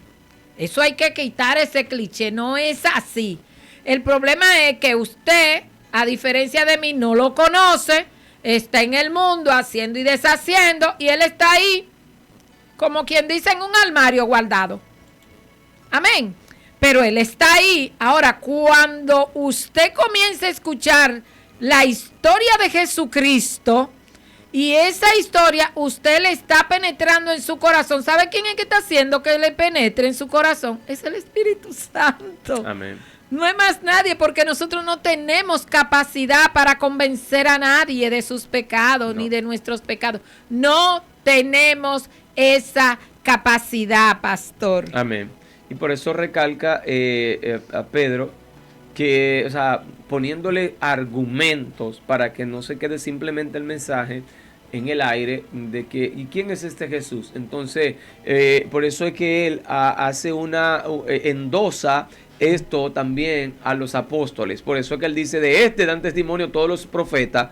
Eso hay que quitar ese cliché. No es así. El problema es que usted, a diferencia de mí, no lo conoce. Está en el mundo haciendo y deshaciendo y él está ahí, como quien dice, en un armario guardado. Amén. Pero él está ahí. Ahora, cuando usted comience a escuchar la historia de Jesucristo y esa historia usted le está penetrando en su corazón, ¿sabe quién es que está haciendo que le penetre en su corazón? Es el Espíritu Santo. Amén. No hay más nadie, porque nosotros no tenemos capacidad para convencer a nadie de sus pecados ni de nuestros pecados. No tenemos esa capacidad, pastor. Amén. Y por eso recalca a Pedro que, o sea, poniéndole argumentos para que no se quede simplemente el mensaje en el aire de que, ¿y quién es este Jesús? Entonces, por eso es que él hace endosa esto también a los apóstoles. Por eso es que él dice, de dan testimonio todos los profetas,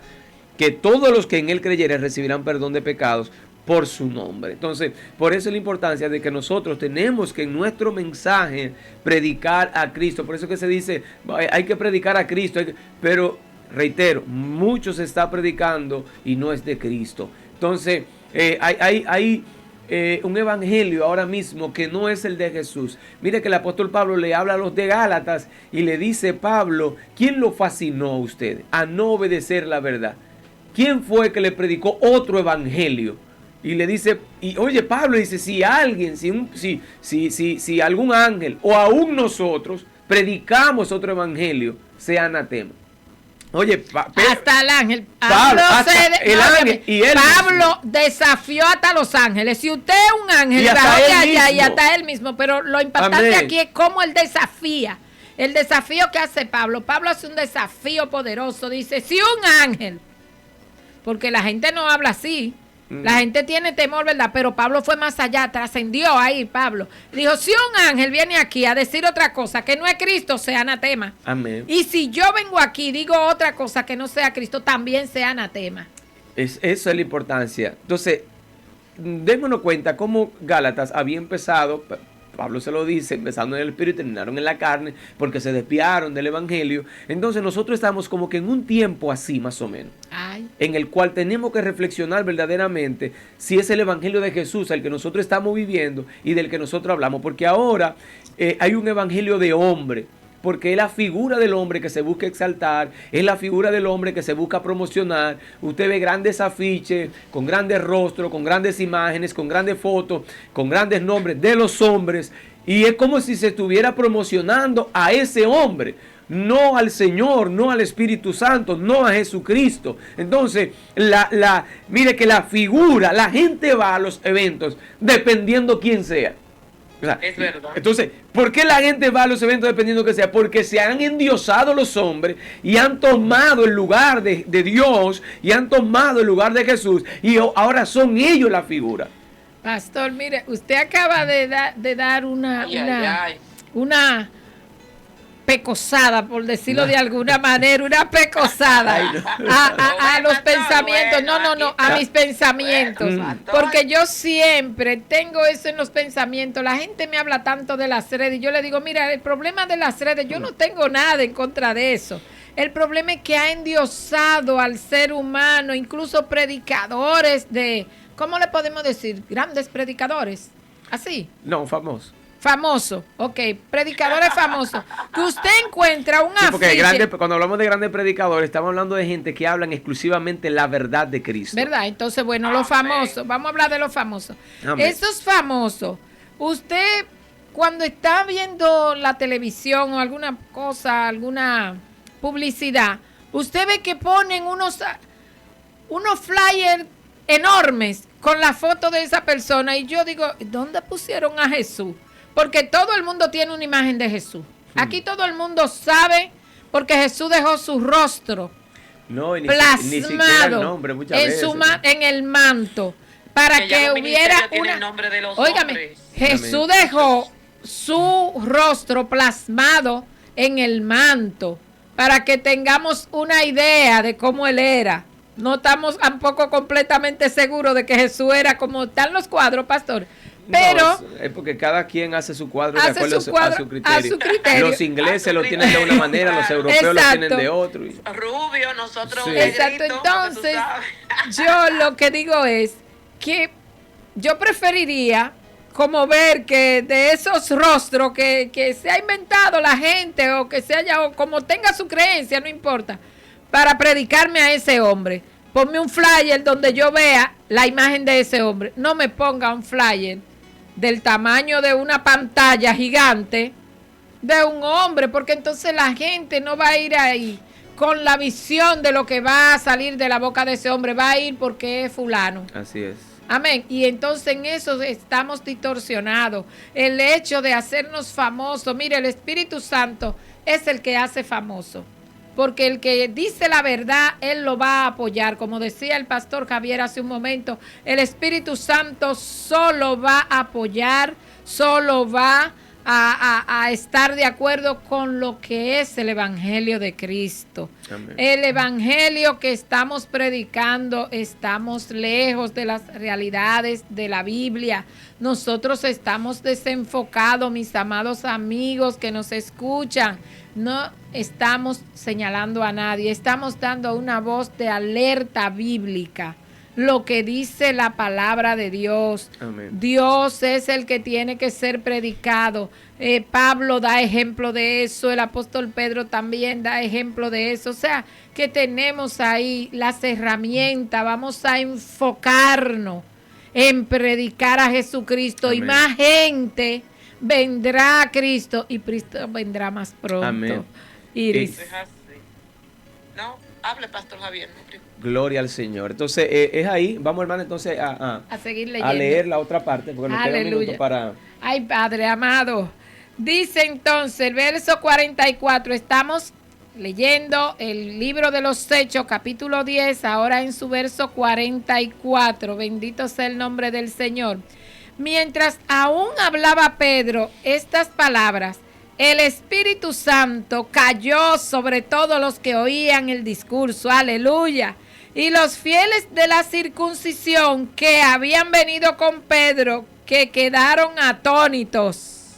que todos los que en él creyeren recibirán perdón de pecados por su nombre. Entonces, por eso es la importancia de que nosotros tenemos que en nuestro mensaje predicar a Cristo. Por eso es que se dice, hay que predicar a Cristo, pero reitero, mucho se está predicando y no es de Cristo. Entonces, hay un evangelio ahora mismo que no es el de Jesús. Mire que el apóstol Pablo le habla a los de Gálatas y le dice, Pablo, ¿quién lo fascinó a usted a no obedecer la verdad? ¿Quién fue que le predicó otro evangelio? Y le dice, y oye, Pablo dice, si alguien, si algún ángel o aún nosotros predicamos otro evangelio, sea anatema. Oye, hasta el ángel. Pablo desafió hasta los ángeles. Si usted es un ángel, y hasta él mismo. Pero lo importante aquí es cómo él desafía. El desafío que hace Pablo. Pablo hace un desafío poderoso. Dice, si un ángel, porque la gente no habla así. La gente tiene temor, ¿verdad? Pero Pablo fue más allá, trascendió ahí, Pablo. Dijo, si un ángel viene aquí a decir otra cosa que no es Cristo, sea anatema. Amén. Y si yo vengo aquí y digo otra cosa que no sea Cristo, también sea anatema. Eso es la importancia. Entonces, démonos cuenta cómo Gálatas había empezado, Pablo se lo dice, empezando en el espíritu y terminaron en la carne, porque se desviaron del evangelio. Entonces nosotros estamos como que en un tiempo así, más o menos, en el cual tenemos que reflexionar verdaderamente si es el evangelio de Jesús el que nosotros estamos viviendo y del que nosotros hablamos, porque ahora hay un evangelio de hombre, porque es la figura del hombre que se busca exaltar, es la figura del hombre que se busca promocionar. Usted ve grandes afiches, con grandes rostros, con grandes imágenes, con grandes fotos, con grandes nombres de los hombres, y es como si se estuviera promocionando a ese hombre, no al Señor, no al Espíritu Santo, no a Jesucristo. Entonces, mire que la figura, la gente va a los eventos dependiendo quién sea. O sea, es verdad. Entonces, ¿por qué la gente va a los eventos dependiendo que sea? Porque se han endiosado los hombres y han tomado el lugar de Dios y han tomado el lugar de Jesús y ahora son ellos la figura. Pastor, mire, usted acaba de dar una pecosada, por decirlo de alguna manera, una pecosada a los pensamientos, a mis pensamientos, porque yo siempre tengo eso en los pensamientos. La gente me habla tanto de las redes y yo le digo, mira, el problema de las redes, yo no tengo nada en contra de eso. El problema es que ha endiosado al ser humano, incluso predicadores ¿cómo le podemos decir? Grandes predicadores, así. No, famosos. Famoso, ok, predicadores famosos. Que usted encuentra un afiche. Cuando hablamos de grandes predicadores, estamos hablando de gente que hablan exclusivamente la verdad de Cristo. ¿Verdad? Entonces, bueno, los famosos, vamos a hablar de los famosos. Amén. Esos famosos, usted cuando está viendo la televisión o alguna cosa, alguna publicidad, usted ve que ponen unos flyers enormes con la foto de esa persona y yo digo, ¿dónde pusieron a Jesús? porque todo el mundo tiene una imagen de Jesús. Aquí todo el mundo sabe, porque Jesús dejó su rostro no, ni plasmado el nombre, muchas veces. en el manto, para que hubiera una... Óigame, Jesús dejó su rostro plasmado en el manto, para que tengamos una idea de cómo él era. No estamos tampoco completamente seguros de que Jesús era como están los cuadros, pastor. Pero no, es porque cada quien hace su cuadro de acuerdo a su criterio. Los ingleses lo tienen de una manera, los europeos lo tienen de otro. Rubio, nosotros. Sí. Exacto, entonces yo lo que digo es que yo preferiría como ver que de esos rostros que se ha inventado la gente o que se haya, o como tenga su creencia, no importa, para predicarme a ese hombre. Ponme un flyer donde yo vea la imagen de ese hombre. No me ponga un flyer del tamaño de una pantalla gigante de un hombre, porque entonces la gente no va a ir ahí con la visión de lo que va a salir de la boca de ese hombre, va a ir porque es fulano. Así es. Amén. Y entonces en eso estamos distorsionados. El hecho de hacernos famosos, mire, el Espíritu Santo es el que hace famoso. Porque el que dice la verdad, él lo va a apoyar. Como decía el pastor Javier hace un momento, el Espíritu Santo solo va a apoyar, solo va a estar de acuerdo con lo que es el Evangelio de Cristo. Amén. El Evangelio que estamos predicando, estamos lejos de las realidades de la Biblia. Nosotros estamos desenfocados, mis amados amigos que nos escuchan. No estamos señalando a nadie, estamos dando una voz de alerta bíblica. Lo que dice la palabra de Dios. Amén. Dios es el que tiene que ser predicado. Pablo da ejemplo de eso, el apóstol Pedro también da ejemplo de eso. O sea, que tenemos ahí las herramientas, vamos a enfocarnos en predicar a Jesucristo. Amén. Y más gente vendrá a Cristo y Cristo vendrá más pronto. Amén. Iris. No, hable, pastor Javier. Gloria al Señor. Entonces, es ahí. Vamos, hermano, entonces a seguir leyendo. A leer la otra parte, porque nos queda un minuto para... Ay, Padre amado. Dice entonces el verso 44. Estamos leyendo el libro de los Hechos, capítulo 10, ahora en su verso 44. Bendito sea el nombre del Señor. Mientras aún hablaba Pedro estas palabras, el Espíritu Santo cayó sobre todos los que oían el discurso. Aleluya. Y los fieles de la circuncisión que habían venido con Pedro, que quedaron atónitos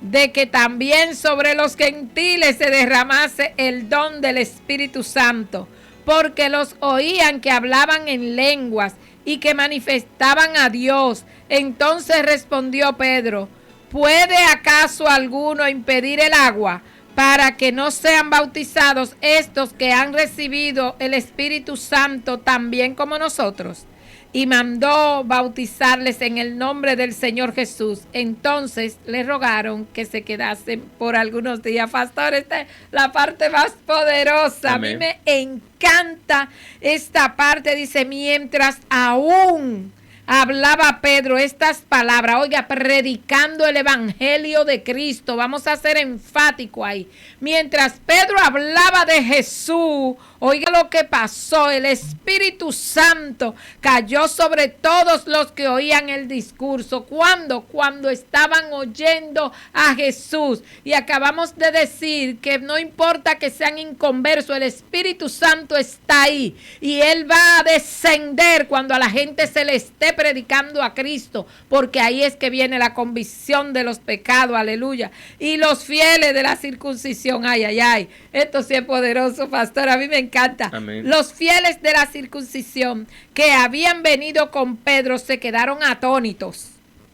de que también sobre los gentiles se derramase el don del Espíritu Santo, porque los oían que hablaban en lenguas y que manifestaban a Dios. Entonces respondió Pedro: ¿puede acaso alguno impedir el agua para que no sean bautizados estos que han recibido el Espíritu Santo también como nosotros? Y mandó bautizarles en el nombre del Señor Jesús. Entonces le rogaron que se quedasen por algunos días. Pastor, esta es la parte más poderosa. Amén. A mí me encanta esta parte. Dice, mientras aún hablaba Pedro estas palabras, oiga, predicando el Evangelio de Cristo. Vamos a ser enfático ahí. Mientras Pedro hablaba de Jesús, oiga lo que pasó. El Espíritu Santo cayó sobre todos los que oían el discurso. ¿Cuándo? Cuando estaban oyendo a Jesús. Y acabamos de decir que no importa que sean inconversos, el Espíritu Santo está ahí. Y Él va a descender cuando a la gente se le esté predicando a Cristo, porque ahí es que viene la convicción de los pecados, aleluya. Y los fieles de la circuncisión, ay, ay, ay, esto sí es poderoso, pastor, a mí me encanta. Amén. Los fieles de la circuncisión que habían venido con Pedro se quedaron atónitos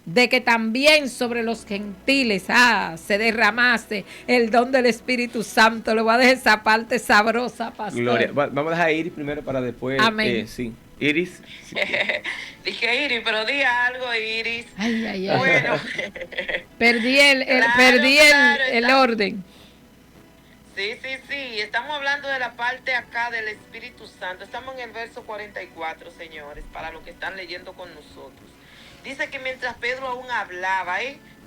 de que también sobre los gentiles se derramase el don del Espíritu Santo. Le voy a dejar esa parte sabrosa, pastor. Gloria. Vamos a dejar a Iris primero para después. Amén. Sí. Iris. Dije Iris, pero di algo, Iris. Ay, ay, ay. Bueno. Perdí el orden. Sí. Estamos hablando de la parte acá del Espíritu Santo. Estamos en el verso 44, señores, para los que están leyendo con nosotros. Dice que mientras Pedro aún hablaba,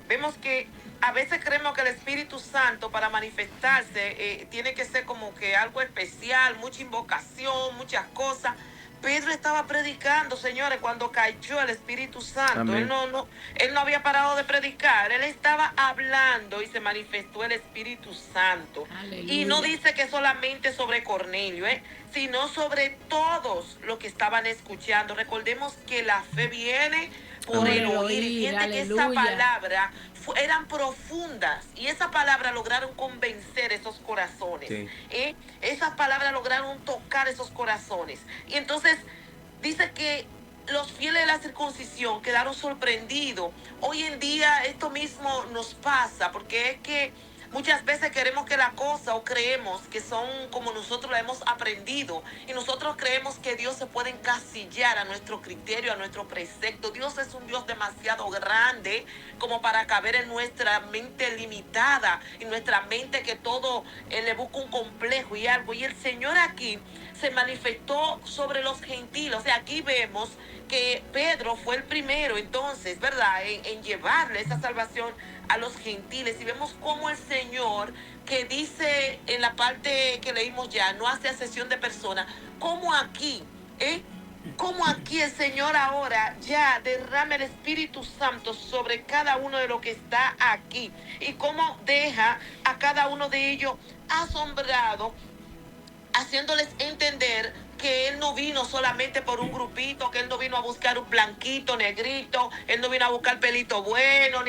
vemos que a veces creemos que el Espíritu Santo para manifestarse tiene que ser como que algo especial, mucha invocación, muchas cosas. Pedro estaba predicando, señores, cuando cayó el Espíritu Santo. Él no había parado de predicar. Él estaba hablando y se manifestó el Espíritu Santo. Aleluya. Y no dice que solamente sobre Cornelio, sino sobre todos los que estaban escuchando. Recordemos que la fe viene por el oír. Y fíjate que esa palabra eran profundas y esa palabra lograron convencer esos corazones. Sí. Esas palabras lograron tocar esos corazones. Y entonces dice que los fieles de la circuncisión quedaron sorprendidos. Hoy en día esto mismo nos pasa, porque es que muchas veces queremos que la cosa, o creemos que son como nosotros la hemos aprendido, y nosotros creemos que Dios se puede encasillar a nuestro criterio, a nuestro precepto. Dios es un Dios demasiado grande como para caber en nuestra mente limitada, y nuestra mente que todo le busca un complejo y algo. Y el Señor aquí se manifestó sobre los gentiles. O sea, aquí vemos que Pedro fue el primero, entonces, ¿verdad?, en llevarle esa salvación a los gentiles. Y vemos cómo el Señor, que dice en la parte que leímos ya, no hace acepción de personas, como aquí, como aquí el Señor ahora ya derrama el Espíritu Santo sobre cada uno de los que está aquí, y cómo deja a cada uno de ellos asombrado, haciéndoles entender que Él no vino solamente por un grupito, que Él no vino a buscar un blanquito, negrito, Él no vino a buscar pelito bueno,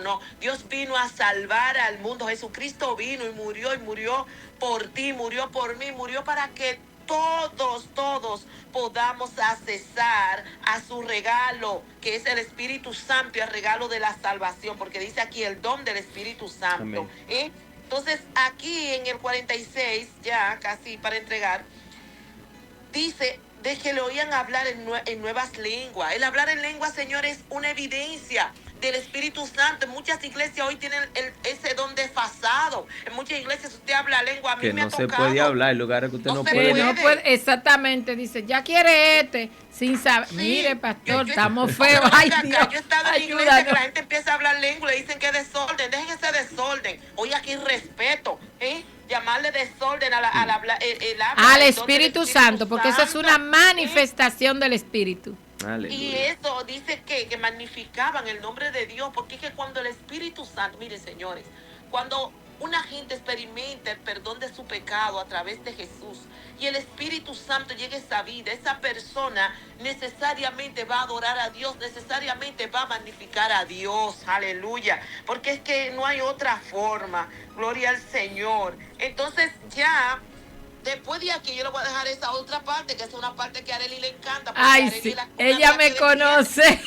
no. Dios vino a salvar al mundo. Jesucristo vino y murió por ti, murió por mí, murió para que todos podamos accesar a su regalo, que es el Espíritu Santo, y el regalo de la salvación, porque dice aquí el don del Espíritu Santo. Entonces, aquí en el 46, ya casi para entregar, dice de que le oían hablar en nuevas lenguas. El hablar en lenguas, señores, es una evidencia del Espíritu Santo. En muchas iglesias hoy tienen ese don desfasado. En muchas iglesias usted habla lengua. A mí que me no ha se tocado. puede hablar, en lugares que usted no Que puede. no puede. Exactamente, dice, ya quiere sin saber. Sí, mire, pastor, estamos feos. Ay, Dios, yo he estado en iglesia que la gente empieza a hablar lengua y le dicen que es desorden. Dejen ese desorden. Hoy aquí respeto, llamarle desorden al Espíritu Santo, porque eso es una manifestación del Espíritu. Aleluya. Y eso dice que magnificaban el nombre de Dios, porque es que cuando el Espíritu Santo, miren, señores, cuando una gente experimenta el perdón de su pecado a través de Jesús y el Espíritu Santo llega a esa vida, esa persona necesariamente va a adorar a Dios, necesariamente va a magnificar a Dios, aleluya, porque es que no hay otra forma. Gloria al Señor. Entonces ya después de aquí yo le voy a dejar esa otra parte, que es una parte que a Arely le encanta. Ay, sí, ella me conoce.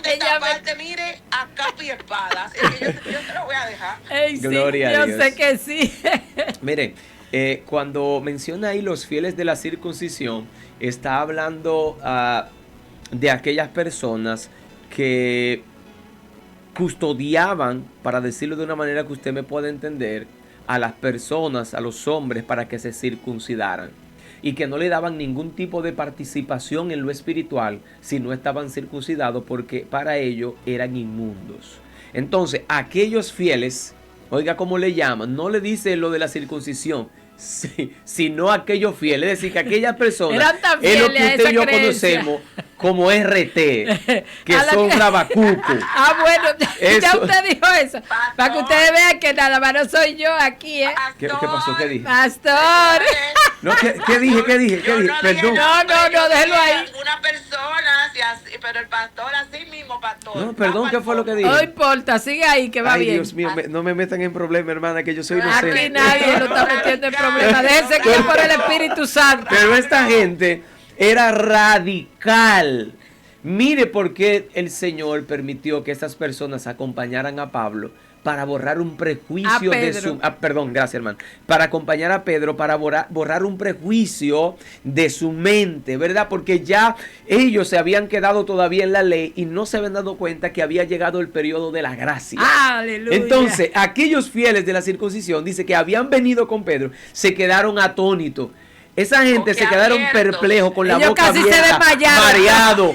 Ella parte, mire, a capa y espada. Yo se lo voy a dejar. Ay, Gloria sí, a yo Dios. sé que sí. Miren, cuando menciona ahí los fieles de la circuncisión, está hablando de aquellas personas que custodiaban, para decirlo de una manera que usted me pueda entender, a las personas, a los hombres, para que se circuncidaran, y que no le daban ningún tipo de participación en lo espiritual si no estaban circuncidados, porque para ellos eran inmundos. Entonces, aquellos fieles, oiga cómo le llaman, no le dice lo de la circuncisión, sino aquellos fieles, es decir, que aquellas personas es lo que usted y yo conocemos como RT, que son rabacucos. Bueno, ya usted dijo eso, para que ustedes vean que nada más no soy yo aquí, ¿Qué pasó? ¿Qué dije? Pastor. No, ¿qué dije? Perdón. No, déjelo ahí. Una persona, pero el pastor así mismo, pastor. No, perdón, ¿qué fue lo que dije? No importa, sigue ahí, que va bien. Dios mío, no me metan en problema, hermana, que yo soy inocente. Aquí nadie lo está metiendo en problema. Déjense guiar por el Espíritu Santo. Pero esta gente era radical. Mire por qué el Señor permitió que estas personas acompañaran a Pablo, para borrar un prejuicio de su... perdón, gracias, hermano. Para acompañar a Pedro, para borrar un prejuicio de su mente, ¿verdad? Porque ya ellos se habían quedado todavía en la ley y no se habían dado cuenta que había llegado el periodo de la gracia. ¡Aleluya! Entonces, aquellos fieles de la circuncisión, dice que habían venido con Pedro, se quedaron atónitos. Esa gente se quedaron perplejos, con la ellos boca casi abierta, se desmayaron, mareados,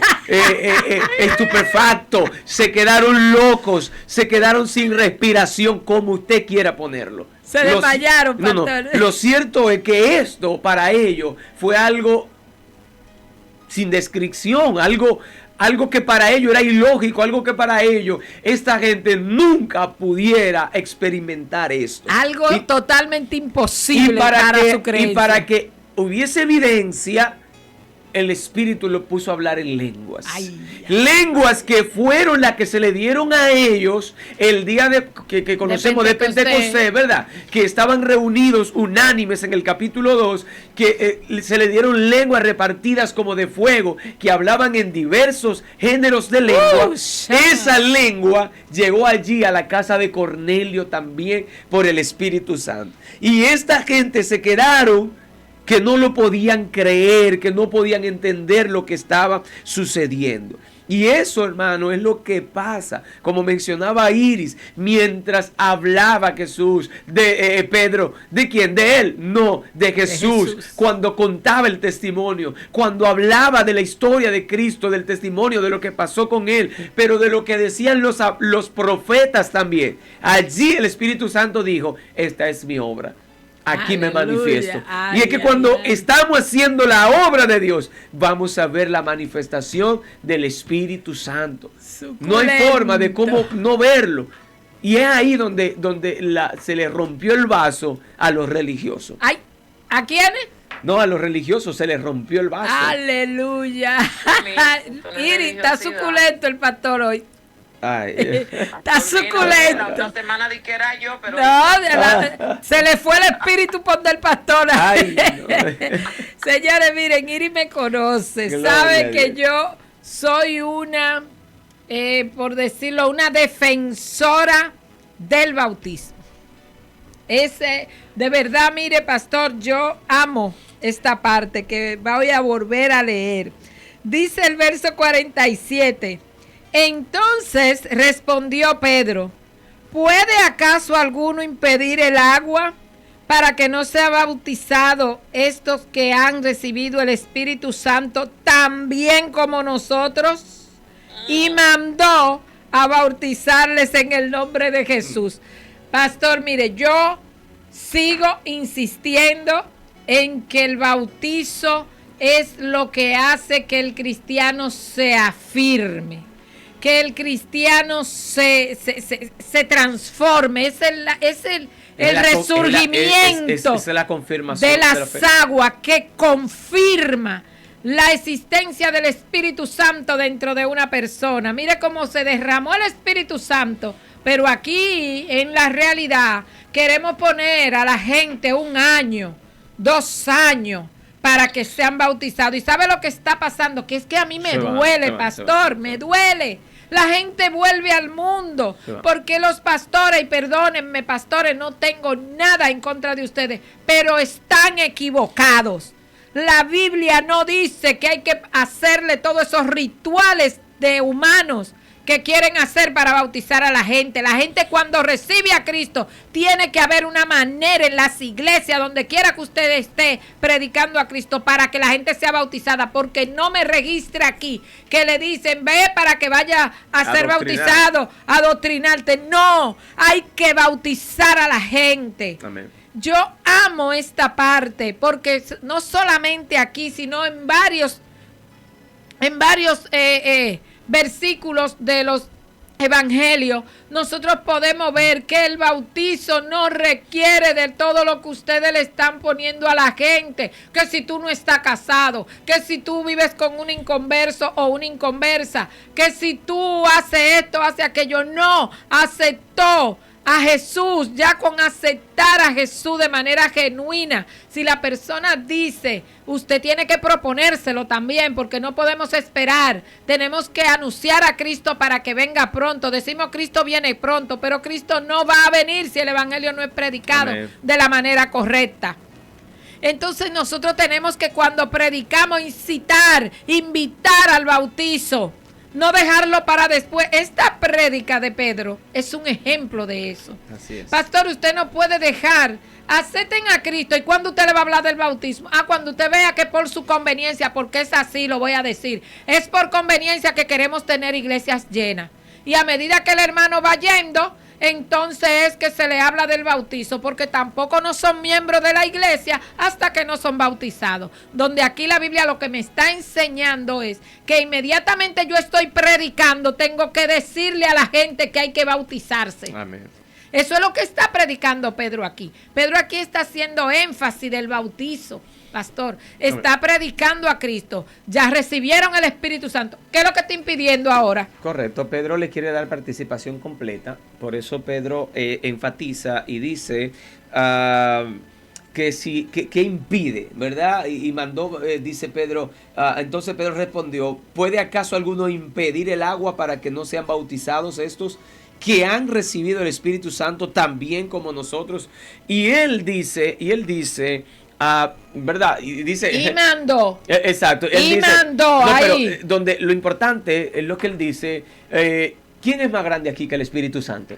estupefactos, se quedaron locos, se quedaron sin respiración, como usted quiera ponerlo. Se desmayaron, pastor. No, lo cierto es que esto para ellos fue algo sin descripción, algo que para ellos era ilógico, algo que para ellos esta gente nunca pudiera experimentar esto. Algo totalmente imposible para su creencia. Y para que hubiese evidencia, el Espíritu lo puso a hablar en lenguas. Lenguas que fueron las que se le dieron a ellos el día que conocemos de Pentecostés, ¿verdad? Que estaban reunidos unánimes en el capítulo 2, que se le dieron lenguas repartidas como de fuego, que hablaban en diversos géneros de lengua. Esa lengua llegó allí a la casa de Cornelio también por el Espíritu Santo. Y esta gente se quedaron que no lo podían creer, que no podían entender lo que estaba sucediendo. Y eso, hermano, es lo que pasa. Como mencionaba Iris, mientras hablaba Jesús, de Pedro, ¿de quién? De él, no, de Jesús. Cuando contaba el testimonio, cuando hablaba de la historia de Cristo, del testimonio, de lo que pasó con él, pero de lo que decían los profetas también. Allí el Espíritu Santo dijo, esta es mi obra. Aquí me manifiesto. Y es que cuando estamos haciendo la obra de Dios, vamos a ver la manifestación del Espíritu Santo. No hay forma de cómo no verlo. Y es ahí donde se le rompió el vaso a los religiosos. Ay, ¿a quiénes? No, a los religiosos se les rompió el vaso. Aleluya. Iris, está suculento el pastor hoy. Ay, está suculento. La semana de que era yo, pero no, se le fue el espíritu por del pastor. Ay, no. Señores, miren, Iris me conoce, sabe que yo soy una, por decirlo, una defensora del bautismo. De verdad, mire, pastor, yo amo esta parte que voy a volver a leer. Dice el verso 47. Entonces respondió Pedro, ¿puede acaso alguno impedir el agua para que no sea bautizado estos que han recibido el Espíritu Santo también como nosotros? Y mandó a bautizarles en el nombre de Jesús. Pastor, mire, yo sigo insistiendo en que el bautizo es lo que hace que el cristiano se afirme, que el cristiano se transforme, es el resurgimiento es la confirmación de las aguas que confirma la existencia del Espíritu Santo dentro de una persona. Mire cómo se derramó el Espíritu Santo, pero aquí en la realidad queremos poner a la gente 1 año, 2 años, para que sean bautizados. ¿Y sabe lo que está pasando? Que es que a mí me duele, pastor, me duele. La gente vuelve al mundo porque los pastores, y perdónenme, pastores, no tengo nada en contra de ustedes, pero están equivocados. La Biblia no dice que hay que hacerle todos esos rituales de humanos que quieren hacer para bautizar a la gente. La gente cuando recibe a Cristo, tiene que haber una manera en las iglesias, donde quiera que usted esté predicando a Cristo, para que la gente sea bautizada, porque no me registra aquí que le dicen, ve para que vaya a ser bautizado, a adoctrinarte. No, hay que bautizar a la gente. Amén. Yo amo esta parte, porque no solamente aquí, sino en varios versículos de los evangelios, nosotros podemos ver que el bautizo no requiere de todo lo que ustedes le están poniendo a la gente, que si tú no estás casado, que si tú vives con un inconverso o una inconversa, que si tú haces esto, haces aquello. No, aceptó a Jesús, ya con aceptar a Jesús de manera genuina. Si la persona dice, usted tiene que proponérselo también, porque no podemos esperar. Tenemos que anunciar a Cristo para que venga pronto. Decimos Cristo viene pronto, pero Cristo no va a venir si el evangelio no es predicado de la manera correcta. Entonces nosotros tenemos que, cuando predicamos, invitar al bautizo. no dejarlo para después. Esta prédica de Pedro es un ejemplo de eso. Así es. Pastor, usted no puede dejar, acepten a Cristo. ¿Y cuándo usted le va a hablar del bautismo? Cuando usted vea que por su conveniencia, porque es así, lo voy a decir, es por conveniencia que queremos tener iglesias llenas. Y a medida que el hermano va yendo, entonces es que se le habla del bautizo, porque tampoco no son miembros de la iglesia hasta que no son bautizados. Donde aquí la Biblia lo que me está enseñando es que inmediatamente yo estoy predicando, tengo que decirle a la gente que hay que bautizarse. Amén. Eso es lo que está predicando Pedro aquí. Pedro aquí está haciendo énfasis del bautizo. Pastor, está predicando a Cristo. Ya recibieron el Espíritu Santo. ¿Qué es lo que está impidiendo ahora? Correcto, Pedro le quiere dar participación completa. Por eso Pedro enfatiza y dice que impide, ¿verdad? Y mandó, dice Pedro, entonces Pedro respondió, ¿puede acaso alguno impedir el agua para que no sean bautizados estos que han recibido el Espíritu Santo también como nosotros? Y él dice, ¿verdad? Y dice. Y mandó. Exacto. Él y dice, mandó no, ahí. Pero donde lo importante es lo que él dice. ¿Quién es más grande aquí que el Espíritu Santo?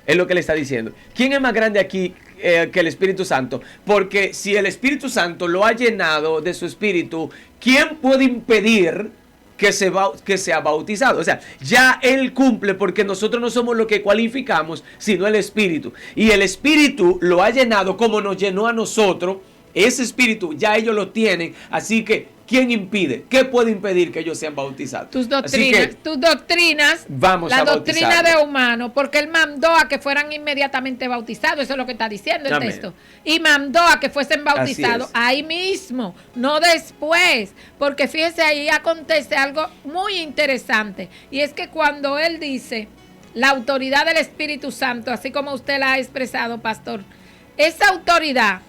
Es lo que le está diciendo. ¿Quién es más grande aquí que el Espíritu Santo? Porque si el Espíritu Santo lo ha llenado de su Espíritu, ¿quién puede impedir que sea bautizado? O sea, ya Él cumple, porque nosotros no somos lo que cualificamos, sino el Espíritu. Y el Espíritu lo ha llenado como nos llenó a nosotros. Ese Espíritu ya ellos lo tienen, así que ¿quién impide? ¿Qué puede impedir que ellos sean bautizados? Tus doctrinas, vamos la a doctrina de humano, porque Él mandó a que fueran inmediatamente bautizados, eso es lo que está diciendo el Amén. texto, y mandó a que fuesen bautizados ahí mismo, no después, porque fíjese, ahí acontece algo muy interesante, y es que cuando Él dice la autoridad del Espíritu Santo, así como usted la ha expresado, pastor, esa autoridad,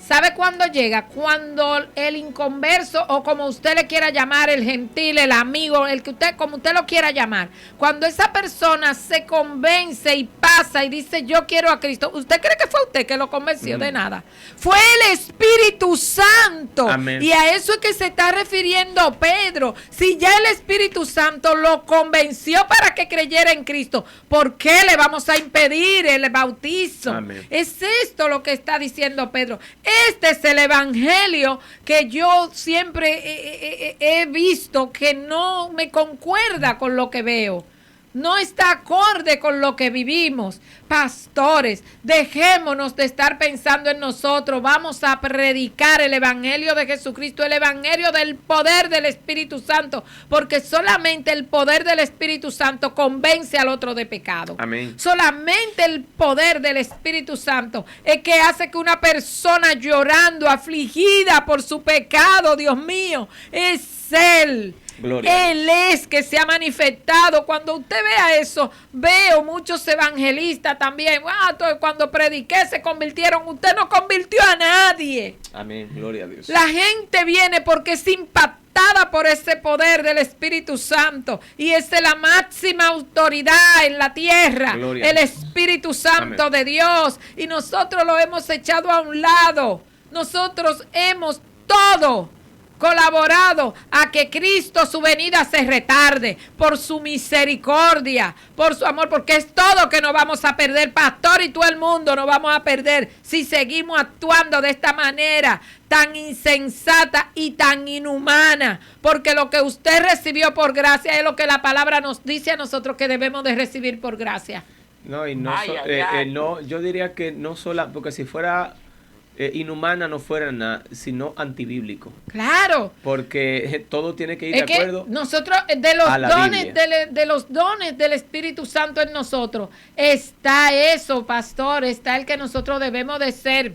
¿sabe cuándo llega? Cuando el inconverso, o como usted le quiera llamar, el gentil, el amigo, el que usted, como usted lo quiera llamar, cuando esa persona se convence y pasa y dice yo quiero a Cristo, ¿usted cree que fue usted que lo convenció? De nada. Fue el Espíritu Santo. Amén. Y a eso es que se está refiriendo Pedro. Si ya el Espíritu Santo lo convenció para que creyera en Cristo, ¿por qué le vamos a impedir el bautizo? Amén. Es esto lo que está diciendo Pedro. Este es el evangelio que yo siempre he visto que no me concuerda con lo que veo. No está acorde con lo que vivimos. Pastores, dejémonos de estar pensando en nosotros. Vamos a predicar el evangelio de Jesucristo, el evangelio del poder del Espíritu Santo, porque solamente el poder del Espíritu Santo convence al otro de pecado. Amén. Solamente el poder del Espíritu Santo es que hace que una persona llorando, afligida por su pecado, Dios mío, es Él. Gloria. Él es que se ha manifestado. Cuando usted vea eso, veo muchos evangelistas también. Cuando prediqué se convirtieron. Usted no convirtió a nadie. Amén, gloria a Dios. La gente viene porque es impactada por ese poder del Espíritu Santo. Y esa es la máxima autoridad en la tierra. Gloria. El Espíritu Santo Amén. de Dios. Y nosotros lo hemos echado a un lado. Nosotros hemos todo colaborado a que Cristo, su venida, se retarde por su misericordia, por su amor, porque es todo que nos vamos a perder, pastor, y todo el mundo nos vamos a perder si seguimos actuando de esta manera tan insensata y tan inhumana, porque lo que usted recibió por gracia es lo que la palabra nos dice a nosotros que debemos de recibir por gracia. No, y no, no, yo diría que no sola, porque si fuera inhumana no fuera nada, sino antibíblico. Claro. Porque todo tiene que ir es de acuerdo. Que nosotros, de los dones, de los dones del Espíritu Santo en nosotros, está eso, pastor, está el que nosotros debemos de ser.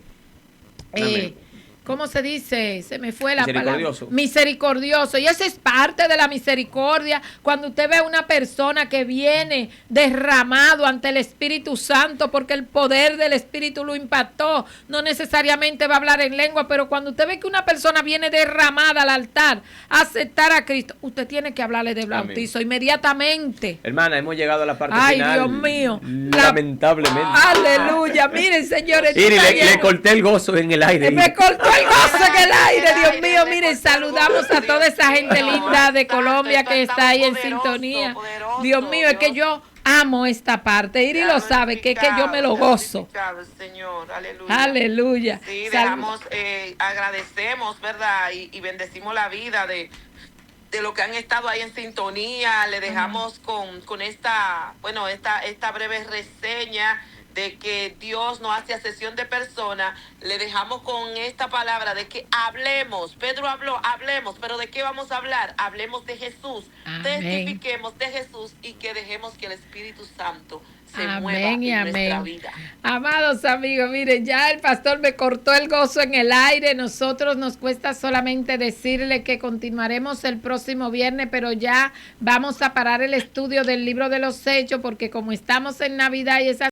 ¿Cómo se dice? Se me fue la palabra. Misericordioso. Y eso es parte de la misericordia. Cuando usted ve a una persona que viene derramado ante el Espíritu Santo porque el poder del Espíritu lo impactó, no necesariamente va a hablar en lengua, pero cuando usted ve que una persona viene derramada al altar a aceptar a Cristo, usted tiene que hablarle de bautizo inmediatamente. Hermana, hemos llegado a la parte final. Ay, Dios mío. Lamentablemente. Aleluya. Miren, señores. Le corté el gozo en el aire. Me cortó el gozo en el aire, Dios mío. Miren, saludamos a toda esa gente linda de Colombia que está ahí en sintonía. Dios mío, es que yo amo esta parte. Iri lo sabe, que es que yo me lo gozo. Señor, aleluya. Aleluya. Sí, agradecemos, ¿verdad? Y bendecimos la vida de los que han estado ahí en sintonía. Le dejamos con esta breve reseña de que Dios no hace asesión de personas. Le dejamos con esta palabra de que hablemos. Pedro habló, hablemos, pero ¿de qué vamos a hablar? Hablemos de Jesús. Amén. Testifiquemos de Jesús y que dejemos que el Espíritu Santo se amén mueva y en amén. nuestra vida. Amados amigos, miren, ya el pastor me cortó el gozo en el aire. Nosotros nos cuesta solamente decirle que continuaremos el próximo viernes, pero ya vamos a parar el estudio del libro de los Hechos, porque como estamos en Navidad y esas